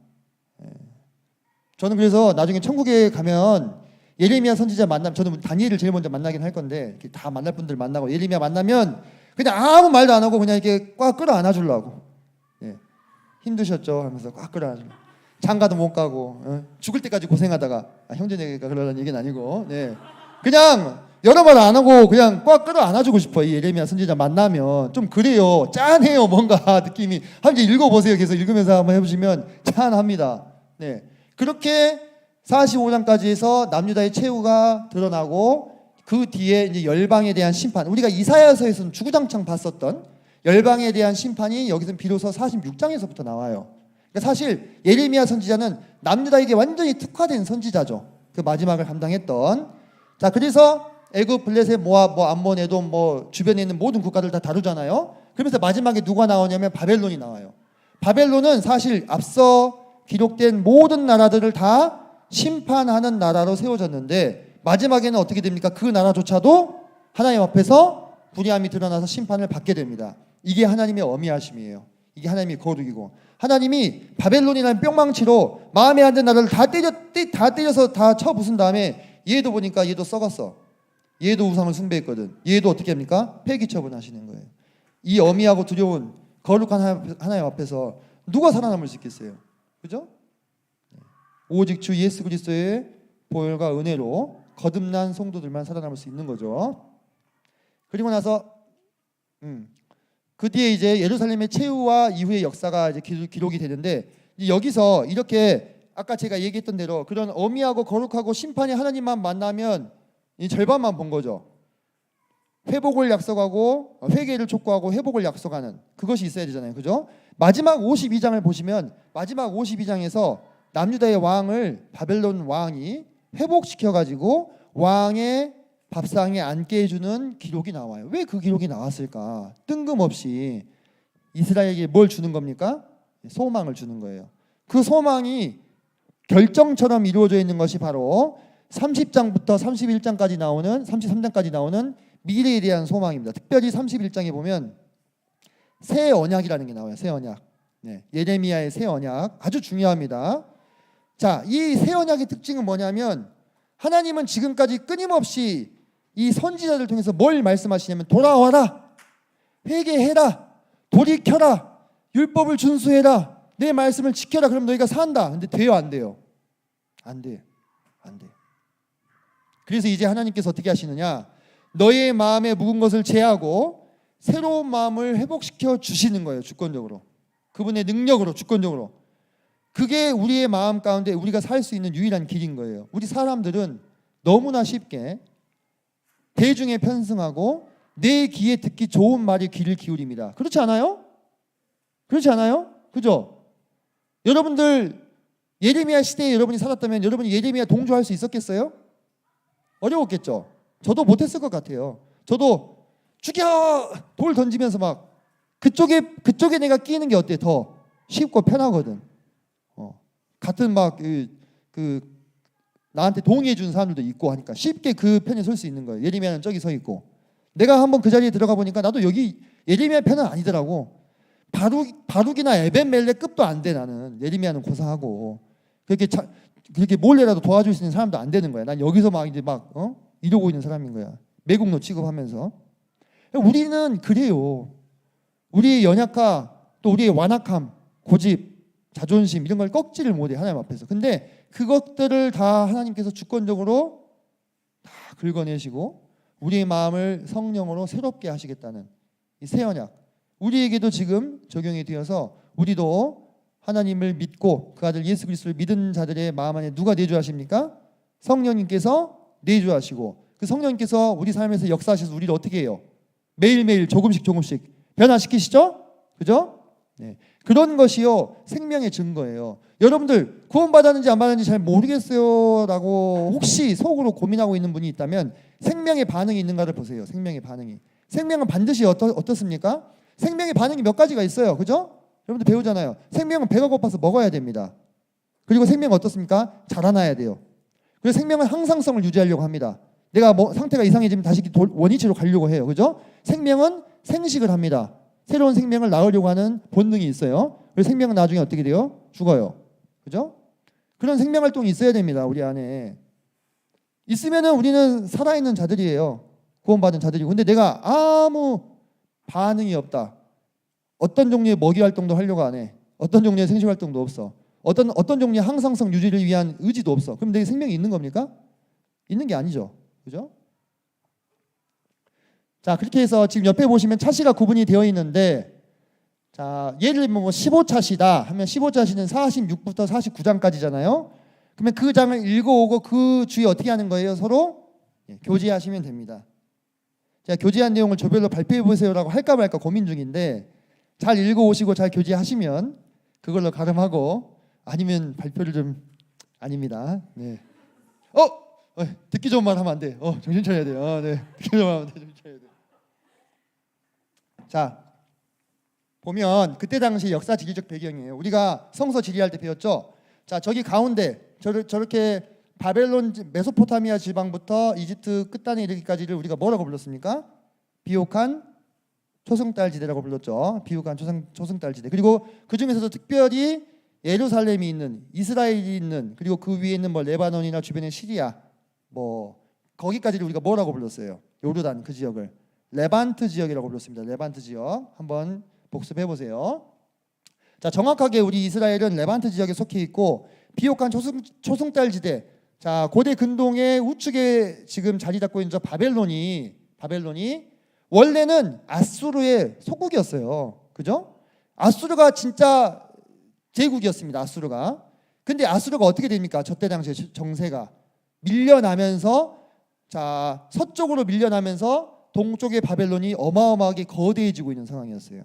저는 그래서 나중에 천국에 가면 예레미야 선지자 만나면 저는 다니엘을 제일 먼저 만나긴 할 건데 이렇게 다 만날 분들 만나고 예레미야 만나면 그냥 아무 말도 안 하고 그냥 이렇게 꽉 끌어안아 주려고. 힘드셨죠? 하면서 꽉 끌어안아 주려고. 장가도 못 가고 죽을 때까지 고생하다가 형제니까 그러는 얘기는 아니고 그냥 여러 말 안 하고 그냥 꽉 끌어안아 주고 싶어요. 이 예레미야 선지자 만나면 좀 그래요. 짠해요. 뭔가 느낌이. 한번 읽어보세요. 계속 읽으면서 한번 해보시면 짠합니다. 그렇게 45장까지 해서 남유다의 최후가 드러나고 그 뒤에 이제 열방에 대한 심판, 우리가 이사야서에서는 주구장창 봤었던 열방에 대한 심판이 여기서 비로소 46장에서부터 나와요. 그러니까 사실 예레미야 선지자는 남유다에게 완전히 특화된 선지자죠. 그 마지막을 감당했던. 자, 그래서 애굽, 블레셋, 모압, 암몬, 에돔, 주변에 있는 모든 국가들 다 다루잖아요. 그러면서 마지막에 누가 나오냐면 바벨론이 나와요. 바벨론은 사실 앞서 기록된 모든 나라들을 다 심판하는 나라로 세워졌는데 마지막에는 어떻게 됩니까? 그 나라조차도 하나님 앞에서 불의함이 드러나서 심판을 받게 됩니다. 이게 하나님의 어미하심이에요. 이게 하나님의 거룩이고 하나님이 바벨론이라는 뿅망치로 마음에 안 드는 나라를 다 때려서 다 쳐부순 다음에 얘도 보니까 얘도 썩었어. 얘도 우상을 숭배했거든. 얘도 어떻게 합니까? 폐기 처분하시는 거예요. 이 어미하고 두려운 거룩한 하나님 앞에서 누가 살아남을 수 있겠어요? 그죠? 오직 주 예수 그리스도의 보혈과 은혜로 거듭난 성도들만 살아남을 수 있는 거죠. 그리고 나서 그 뒤에 이제 예루살렘의 최후와 이후의 역사가 이제 기록이 되는데 여기서 이렇게 아까 제가 얘기했던 대로 그런 어미하고 거룩하고 심판이 하나님만 만나면 이 절반만 본 거죠. 회복을 약속하고 회개를 촉구하고 회복을 약속하는 그것이 있어야 되잖아요. 그죠? 마지막 52장을 보시면 마지막 52장에서 남유다의 왕을 바벨론 왕이 회복시켜 가지고 왕의 밥상에 앉게 해주는 기록이 나와요. 왜 그 기록이 나왔을까? 뜬금없이 이스라엘에게 뭘 주는 겁니까? 소망을 주는 거예요. 그 소망이 결정처럼 이루어져 있는 것이 바로 30장부터 31장까지 나오는 33장까지 나오는 미래에 대한 소망입니다. 특별히 31장에 보면 새 언약이라는 게 나와요. 새 언약. 네, 예레미야의 새 언약 아주 중요합니다. 자, 이 새 언약의 특징은 뭐냐면 하나님은 지금까지 끊임없이 이 선지자들 통해서 뭘 말씀하시냐면 돌아와라, 회개해라, 돌이켜라, 율법을 준수해라, 내 말씀을 지켜라. 그럼 너희가 산다. 근데 돼요, 안 돼요? 안 돼, 안 돼. 그래서 이제 하나님께서 어떻게 하시느냐? 너의 마음에 묵은 것을 제하고 새로운 마음을 회복시켜 주시는 거예요. 주권적으로, 그분의 능력으로, 주권적으로. 그게 우리의 마음 가운데 우리가 살 수 있는 유일한 길인 거예요. 우리 사람들은 너무나 쉽게 대중에 편승하고 내 귀에 듣기 좋은 말에 귀를 기울입니다. 그렇지 않아요? 그렇지 않아요? 그죠? 여러분들 예레미야 시대에 여러분이 살았다면 여러분이 예레미야 동조할 수 있었겠어요? 어려웠겠죠. 저도 못했을 것 같아요. 저도 죽여! 돌 던지면서 막 그쪽에 내가 끼는 게 어때? 더 쉽고 편하거든. 같은 막 나한테 동의해 준 사람들도 있고 하니까 쉽게 그 편에 설 수 있는 거예요. 예레미야는 저기 서 있고 내가 한번 그 자리에 들어가 보니까 나도 여기 예레미야 편은 아니더라고. 바룩이나 에벤멜렉급도 안 돼. 나는 예레미야는 고사하고 그렇게 몰래라도 도와줄 수 있는 사람도 안 되는 거야. 난 여기서 막 이제 이러고 있는 사람인 거야. 매국노 취급하면서. 우리는 그래요. 우리의 연약함, 또 우리의 완악함, 고집, 자존심 이런 걸 꺾지를 못해 하나님 앞에서. 근데 그것들을 다 하나님께서 주권적으로 다 긁어내시고 우리의 마음을 성령으로 새롭게 하시겠다는 이 새 언약, 우리에게도 지금 적용이 되어서 우리도 하나님을 믿고 그 아들 예수 그리스도를 믿은 자들의 마음 안에 누가 내주하십니까? 성령님께서 내주하시고 그 성령님께서 우리 삶에서 역사하셔서 우리를 어떻게 해요? 매일매일 조금씩 변화시키시죠? 그죠? 네. 그런 것이요 생명의 증거예요. 여러분들 구원받았는지 안 받았는지 잘 모르겠어요 라고 혹시 속으로 고민하고 있는 분이 있다면 생명의 반응이 있는가를 보세요. 생명의 반응이. 생명은 반드시 어떻습니까? 생명의 반응이 몇 가지가 있어요. 그죠? 여러분들 배우잖아요. 생명은 배가 고파서 먹어야 됩니다. 그리고 생명은 어떻습니까? 자라나야 돼요. 그래서 생명은 항상성을 유지하려고 합니다. 내가 상태가 이상해지면 다시 원위치로 가려고 해요. 그죠? 생명은 생식을 합니다. 새로운 생명을 낳으려고 하는 본능이 있어요. 그래서 생명은 나중에 어떻게 돼요? 죽어요. 그죠? 그런 생명 활동이 있어야 됩니다. 우리 안에. 있으면은 우리는 살아있는 자들이에요. 구원받은 자들이고. 근데 내가 아무 반응이 없다. 어떤 종류의 먹이 활동도 하려고 안 해. 어떤 종류의 생식 활동도 없어. 어떤 종류의 항상성 유지를 위한 의지도 없어. 그럼 내 생명이 있는 겁니까? 있는 게 아니죠. 그죠? 자, 그렇게 해서 지금 옆에 보시면 차시가 구분이 되어 있는데, 자, 예를 들면 15차시다 하면 15차시는 46부터 49장까지잖아요. 그러면 그 장을 읽어오고 그 주에 어떻게 하는 거예요? 서로 교제하시면 됩니다. 제가 교제한 내용을 조별로 발표해 보세요라고 할까 말까 고민 중인데 잘 읽어오시고 잘 교제하시면 그걸로 가름하고, 아니면 발표를 좀 아닙니다. 네. 듣기 좋은 말 하면 안 돼. 정신 차려야 돼요. 네. 듣기 좋은 말 하면 돼. 정신 차려야 돼. 자, 보면 그때 당시 역사 지리적 배경이에요. 우리가 성서 지리할 때 배웠죠. 자, 저기 가운데 저렇게 바벨론 메소포타미아 지방부터 이집트 끝단에 이르기까지를 우리가 뭐라고 불렀습니까? 비옥한 초승달지대라고 불렀죠. 비옥한 초승달지대. 그리고 그 중에서도 특별히 예루살렘이 있는, 이스라엘이 있는, 그리고 그 위에 있는 레바논이나 주변의 시리아, 거기까지를 우리가 뭐라고 불렀어요? 요르단 그 지역을 레반트 지역이라고 불렀습니다. 레반트 지역 한번 복습해 보세요. 자, 정확하게 우리 이스라엘은 레반트 지역에 속해 있고 비옥한 초승달지대. 자, 고대 근동의 우측에 지금 자리 잡고 있는 저 바벨론이 원래는 아수르의 속국이었어요. 그죠? 아수르가 진짜 제국이었습니다. 아수르가. 근데 아수르가 어떻게 됩니까? 저때 당시에 정세가 밀려나면서, 자, 서쪽으로 밀려나면서 동쪽의 바벨론이 어마어마하게 거대해지고 있는 상황이었어요.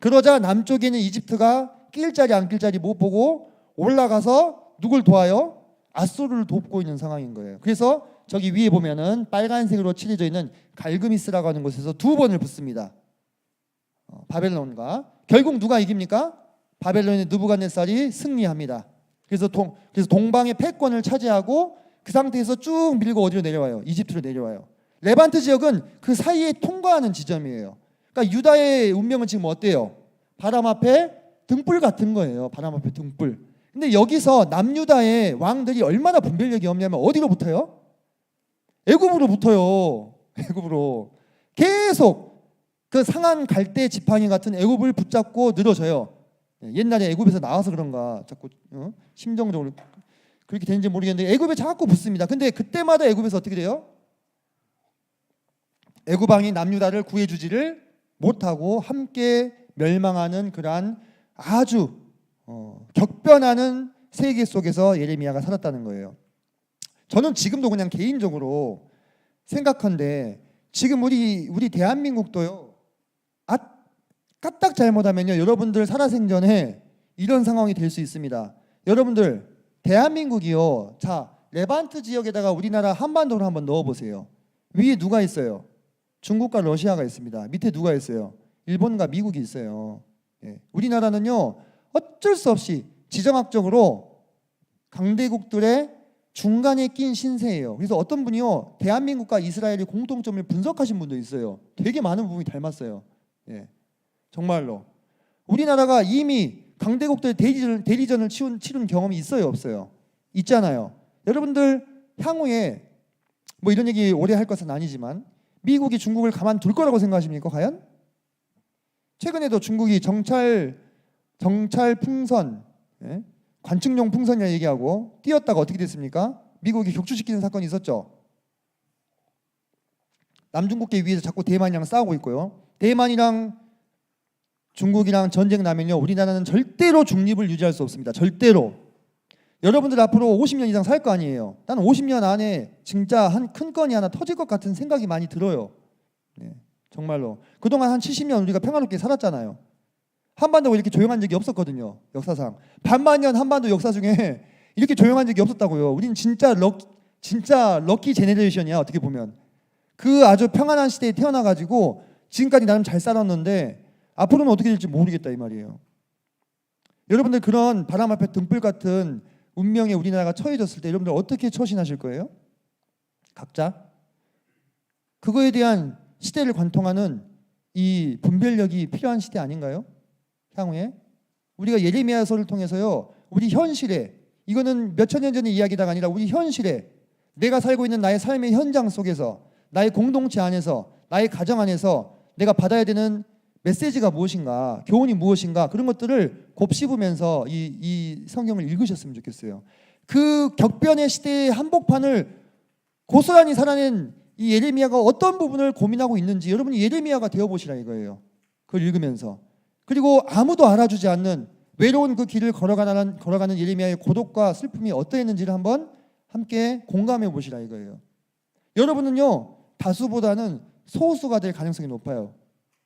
그러자 남쪽에는 이집트가 낄 자리 안 낄 자리 못 보고 올라가서 누굴 도와요? 아수르를 돕고 있는 상황인 거예요. 그래서 저기 위에 보면은 빨간색으로 칠해져 있는 갈그미스라고 하는 곳에서 두 번을 붙습니다. 바벨론과 결국 누가 이깁니까? 바벨론의 느부갓네살이 승리합니다. 그래서 동방의 패권을 차지하고 그 상태에서 쭉 밀고 어디로 내려와요? 이집트로 내려와요. 레반트 지역은 그 사이에 통과하는 지점이에요. 그러니까 유다의 운명은 지금 어때요? 바람 앞에 등불 같은 거예요. 바람 앞에 등불. 근데 여기서 남유다의 왕들이 얼마나 분별력이 없냐면 어디로 붙어요? 애굽으로 붙어요. 애굽으로 계속 그 상한 갈대 지팡이 같은 애굽을 붙잡고 늘어져요. 옛날에 애굽에서 나와서 그런가 자꾸 심정적으로 그렇게 되는지 모르겠는데 애굽에 자꾸 붙습니다. 근데 그때마다 애굽에서 어떻게 돼요? 애굽 왕이 남유다를 구해주지를 못하고 함께 멸망하는 그러한 아주 격변하는 세계 속에서 예레미야가 살았다는 거예요. 저는 지금도 그냥 개인적으로 생각한데 지금 우리 대한민국도요. 까딱 잘못하면요. 여러분들 살아생전에 이런 상황이 될 수 있습니다. 여러분들 대한민국이요. 자, 레반트 지역에다가 우리나라 한반도를 한번 넣어보세요. 위에 누가 있어요? 중국과 러시아가 있습니다. 밑에 누가 있어요? 일본과 미국이 있어요. 예. 우리나라는요. 어쩔 수 없이 지정학적으로 강대국들의 중간에 낀 신세예요. 그래서 어떤 분이요. 대한민국과 이스라엘의 공통점을 분석하신 분도 있어요. 되게 많은 부분이 닮았어요. 예. 정말로. 우리나라가 이미 강대국들 대리전을 치른 경험이 있어요, 없어요? 있잖아요. 여러분들 향후에 뭐 이런 얘기 오래 할 것은 아니지만 미국이 중국을 가만둘 거라고 생각하십니까? 과연? 최근에도 중국이 정찰 풍선, 예? 관측용 풍선이라 얘기하고 띄었다가 어떻게 됐습니까? 미국이 격추시키는 사건이 있었죠. 남중국해 위에서 자꾸 대만이랑 싸우고 있고요. 대만이랑 중국이랑 전쟁 나면요. 우리나라는 절대로 중립을 유지할 수 없습니다. 절대로. 여러분들 앞으로 50년 이상 살 거 아니에요. 난 50년 안에 진짜 한 큰 건이 하나 터질 것 같은 생각이 많이 들어요. 네, 정말로. 그동안 한 70년 우리가 평화롭게 살았잖아요. 한반도가 이렇게 조용한 적이 없었거든요. 역사상. 반만년 한반도 역사 중에 이렇게 조용한 적이 없었다고요. 우린 진짜 럭키 제네레이션이야. 어떻게 보면. 그 아주 평안한 시대에 태어나가지고 지금까지 나름 잘 살았는데 앞으로는 어떻게 될지 모르겠다 이 말이에요. 여러분들 그런 바람 앞에 등불 같은 운명에 우리나라가 처해졌을 때 여러분들 어떻게 처신하실 거예요? 각자? 그거에 대한 시대를 관통하는 이 분별력이 필요한 시대 아닌가요? 향후에 우리가 예레미야서를 통해서요. 우리 현실에 이거는 몇천 년 전의 이야기다가 아니라 우리 현실에 내가 살고 있는 나의 삶의 현장 속에서 나의 공동체 안에서 나의 가정 안에서 내가 받아야 되는 메시지가 무엇인가, 교훈이 무엇인가 그런 것들을 곱씹으면서 이 성경을 읽으셨으면 좋겠어요. 그 격변의 시대의 한복판을 고스란히 살아낸 이 예레미야가 어떤 부분을 고민하고 있는지 여러분이 예레미야가 되어보시라 이거예요. 그걸 읽으면서. 그리고 아무도 알아주지 않는 외로운 그 길을 걸어가는 예레미야의 고독과 슬픔이 어떠했는지를 한번 함께 공감해 보시라 이거예요. 여러분은요 다수보다는 소수가 될 가능성이 높아요.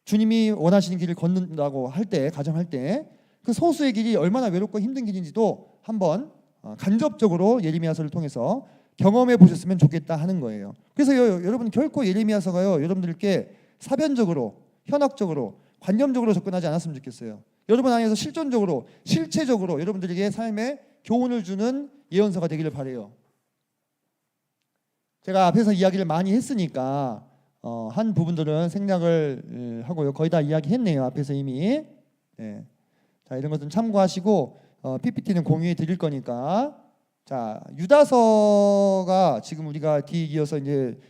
주님이 원하시는 길을 걷는다고 할 때, 가정할 때 그 소수의 길이 얼마나 외롭고 힘든 길인지도 한번 간접적으로 예레미야서를 통해서 경험해 보셨으면 좋겠다 하는 거예요. 그래서 여러분 결코 예레미야서가요 여러분들께 사변적으로, 현학적으로, 관념적으로 접근하지 않았으면 좋겠어요. 여러분 안에서 실존적으로, 실체적으로 여러분들에게 삶에 교훈을 주는 예언서가 되기를 바라요. 제가 앞에서 이야기를 많이 했으니까 한 부분들은 생략을 하고요. 거의 다 이야기했네요. 앞에서 이미. 네. 자, 이런 것들은 참고하시고 PPT는 공유해 드릴 거니까. 자, 유다서가 지금 우리가 뒤이어서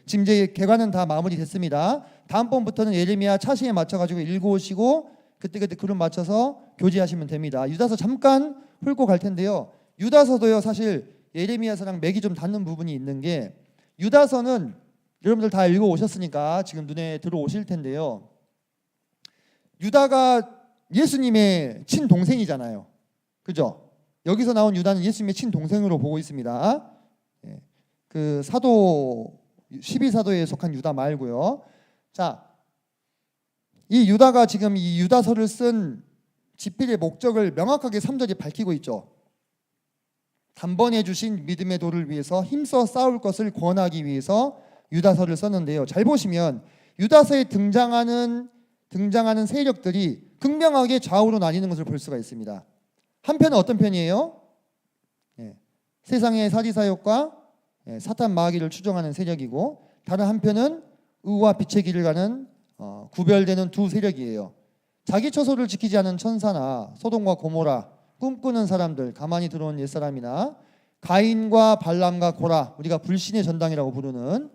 지금 개관은 다 마무리됐습니다. 다음번부터는 예레미야 차시에 맞춰가지고 읽어오시고 그때 그룹 맞춰서 교제하시면 됩니다. 유다서 잠깐 훑고 갈 텐데요. 유다서도요 사실 예레미야서랑 맥이 좀 닿는 부분이 있는 게 유다서는 여러분들 다 읽어오셨으니까 지금 눈에 들어오실 텐데요. 유다가 예수님의 친동생이잖아요. 그죠? 여기서 나온 유다는 예수님의 친동생으로 보고 있습니다. 그 사도 12사도에 속한 유다 말고요. 자, 이 유다가 지금 이 유다서를 쓴 집필의 목적을 명확하게 3절이 밝히고 있죠. 단번에 주신 믿음의 도를 위해서 힘써 싸울 것을 권하기 위해서 유다서를 썼는데요. 잘 보시면 유다서에 등장하는 세력들이 극명하게 좌우로 나뉘는 것을 볼 수가 있습니다. 한 편은 어떤 편이에요? 세상의 사리사욕과 사탄 마귀를 추종하는 세력이고, 다른 한편은 의와 빛의 길을 가는 구별되는 두 세력이에요. 자기 처소를 지키지 않은 천사나 소돔과 고모라, 꿈꾸는 사람들, 가만히 들어온 옛사람이나 가인과 발람과 고라, 우리가 불신의 전당이라고 부르는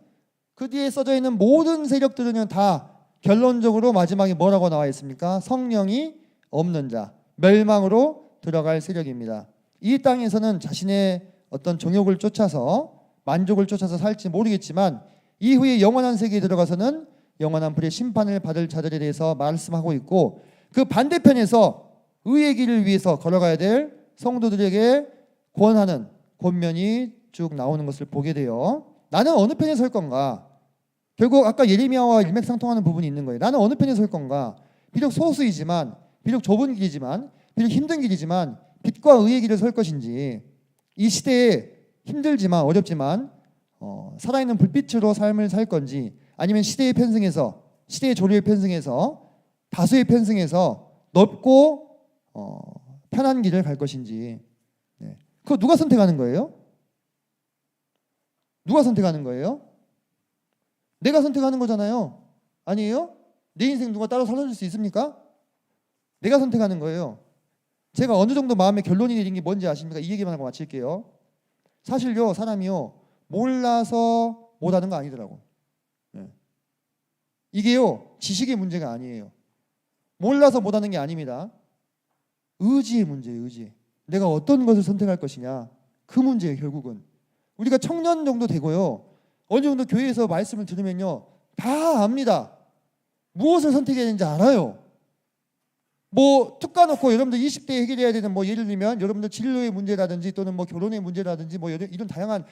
그 뒤에 써져 있는 모든 세력들은 다 결론적으로 마지막에 뭐라고 나와 있습니까? 성령이 없는 자, 멸망으로 들어갈 세력입니다. 이 땅에서는 자신의 어떤 정욕을 쫓아서, 만족을 쫓아서 살지 모르겠지만 이후에 영원한 세계에 들어가서는 영원한 불의 심판을 받을 자들에 대해서 말씀하고 있고, 그 반대편에서 의의 길을 위해서 걸어가야 될 성도들에게 권하는 권면이 쭉 나오는 것을 보게 돼요. 나는 어느 편에 설 건가? 결국 아까 예레미야와 일맥상통하는 부분이 있는 거예요. 나는 어느 편에 설 건가? 비록 소수이지만, 비록 좁은 길이지만, 비록 힘든 길이지만 빛과 의의 길을 설 것인지, 이 시대에 힘들지만 어렵지만 살아있는 불빛으로 삶을 살 건지, 아니면 시대의 편승에서, 시대의 조류에 편승해서, 다수의 편승해서 넓고 편한 길을 갈 것인지, 그거 누가 선택하는 거예요? 누가 선택하는 거예요? 내가 선택하는 거잖아요. 아니에요? 내 인생 누가 따로 살아줄 수 있습니까? 내가 선택하는 거예요. 제가 어느 정도 마음에 결론이 내린 게 뭔지 아십니까? 이 얘기만 하고 마칠게요. 사실요, 사람이요, 몰라서 못하는 거 아니더라고. 이게요, 지식의 문제가 아니에요. 몰라서 못하는 게 아닙니다. 의지의 문제예요. 의지. 내가 어떤 것을 선택할 것이냐, 그 문제예요. 결국은 우리가 청년 정도 되고요, 어느 정도 교회에서 말씀을 들으면요, 다 압니다. 무엇을 선택해야 되는지 알아요. 뭐 툭 까놓고 여러분들 20대에 해결해야 되는, 뭐 예를 들면 여러분들 진로의 문제라든지 또는 뭐 결혼의 문제라든지 뭐 이런 다양한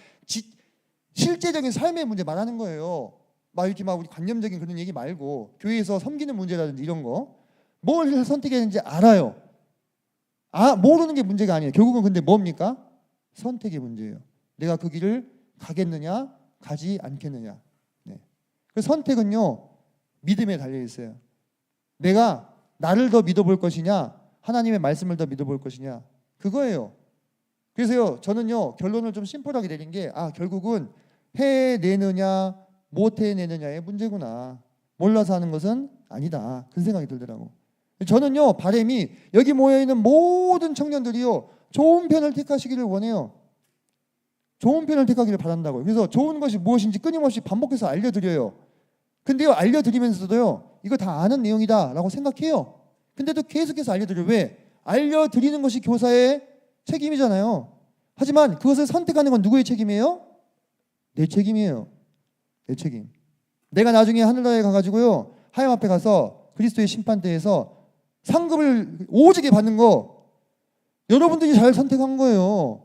실제적인 삶의 문제 말하는 거예요. 막 이렇게 막 우리 관념적인 그런 얘기 말고, 교회에서 섬기는 문제라든지 이런 거, 뭘 선택해야 되는지 알아요. 모르는 게 문제가 아니에요. 결국은 근데 뭡니까? 선택의 문제예요. 내가 그 길을 가겠느냐, 가지 않겠느냐. 그 선택은요, 믿음에 달려 있어요. 내가 나를 더 믿어볼 것이냐, 하나님의 말씀을 더 믿어볼 것이냐, 그거예요. 그래서요, 저는요, 결론을 좀 심플하게 내린 게, 결국은 해내느냐 못 해내느냐의 문제구나, 몰라서 하는 것은 아니다, 그런 생각이 들더라고. 저는요, 바람이 여기 모여있는 모든 청년들이요, 좋은 편을 택하시기를 원해요. 좋은 편을 택하기를 바란다고요. 그래서 좋은 것이 무엇인지 끊임없이 반복해서 알려드려요. 근데요, 알려드리면서도요, 이거 다 아는 내용이다 라고 생각해요. 근데도 계속해서 알려드려요. 왜? 알려드리는 것이 교사의 책임이잖아요. 하지만 그것을 선택하는 건 누구의 책임이에요? 내 책임이에요. 내 책임. 내가 나중에 하늘나라에 가가지고요, 하나님 앞에 가서 그리스도의 심판대에서 상급을 오지게 받는 거 여러분들이 잘 선택한 거예요.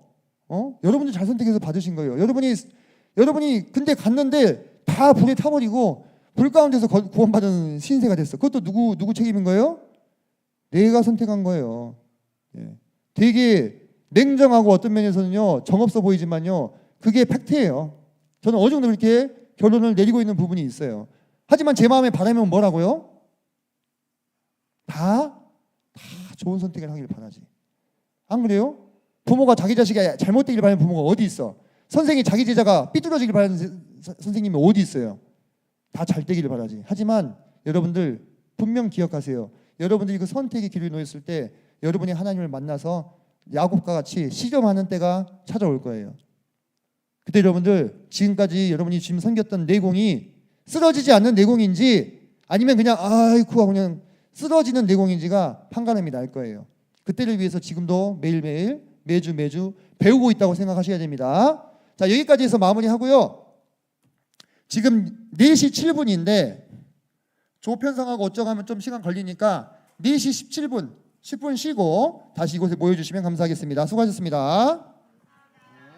여러분들이 잘 선택해서 받으신 거예요. 여러분이 근데 갔는데 다 불에 타버리고 불 가운데서 구원받은 신세가 됐어. 그것도 누구 책임인 거예요? 내가 선택한 거예요. 되게 냉정하고 어떤 면에서는요, 정없어 보이지만요, 그게 팩트예요. 저는 어느 정도 이렇게 결론을 내리고 있는 부분이 있어요. 하지만 제 마음의 바람은 뭐라고요? 다 좋은 선택을 하길 바라지. 안 그래요? 부모가 자기 자식이 잘못되길 바라는 부모가 어디 있어? 선생이 자기 제자가 삐뚤어지길 바라는 선생님이 어디 있어요? 다 잘 되기를 바라지. 하지만 여러분들 분명 기억하세요. 여러분들이 그 선택의 길을 놓였을 때 여러분이 하나님을 만나서 야곱과 같이 시험하는 때가 찾아올 거예요. 그때 여러분들 지금까지 여러분이 지금 섬겼던 내공이 쓰러지지 않는 내공인지, 아니면 그냥 아이쿠 하고 그냥 쓰러지는 내공인지가 판가름이 날 거예요. 그때를 위해서 지금도 매일매일 매주 배우고 있다고 생각하셔야 됩니다. 자, 여기까지 해서 마무리하고요. 지금 4시 7분인데 조편성하고 어쩌고 하면 좀 시간 걸리니까 4시 17분 10분 쉬고 다시 이곳에 모여주시면 감사하겠습니다. 수고하셨습니다.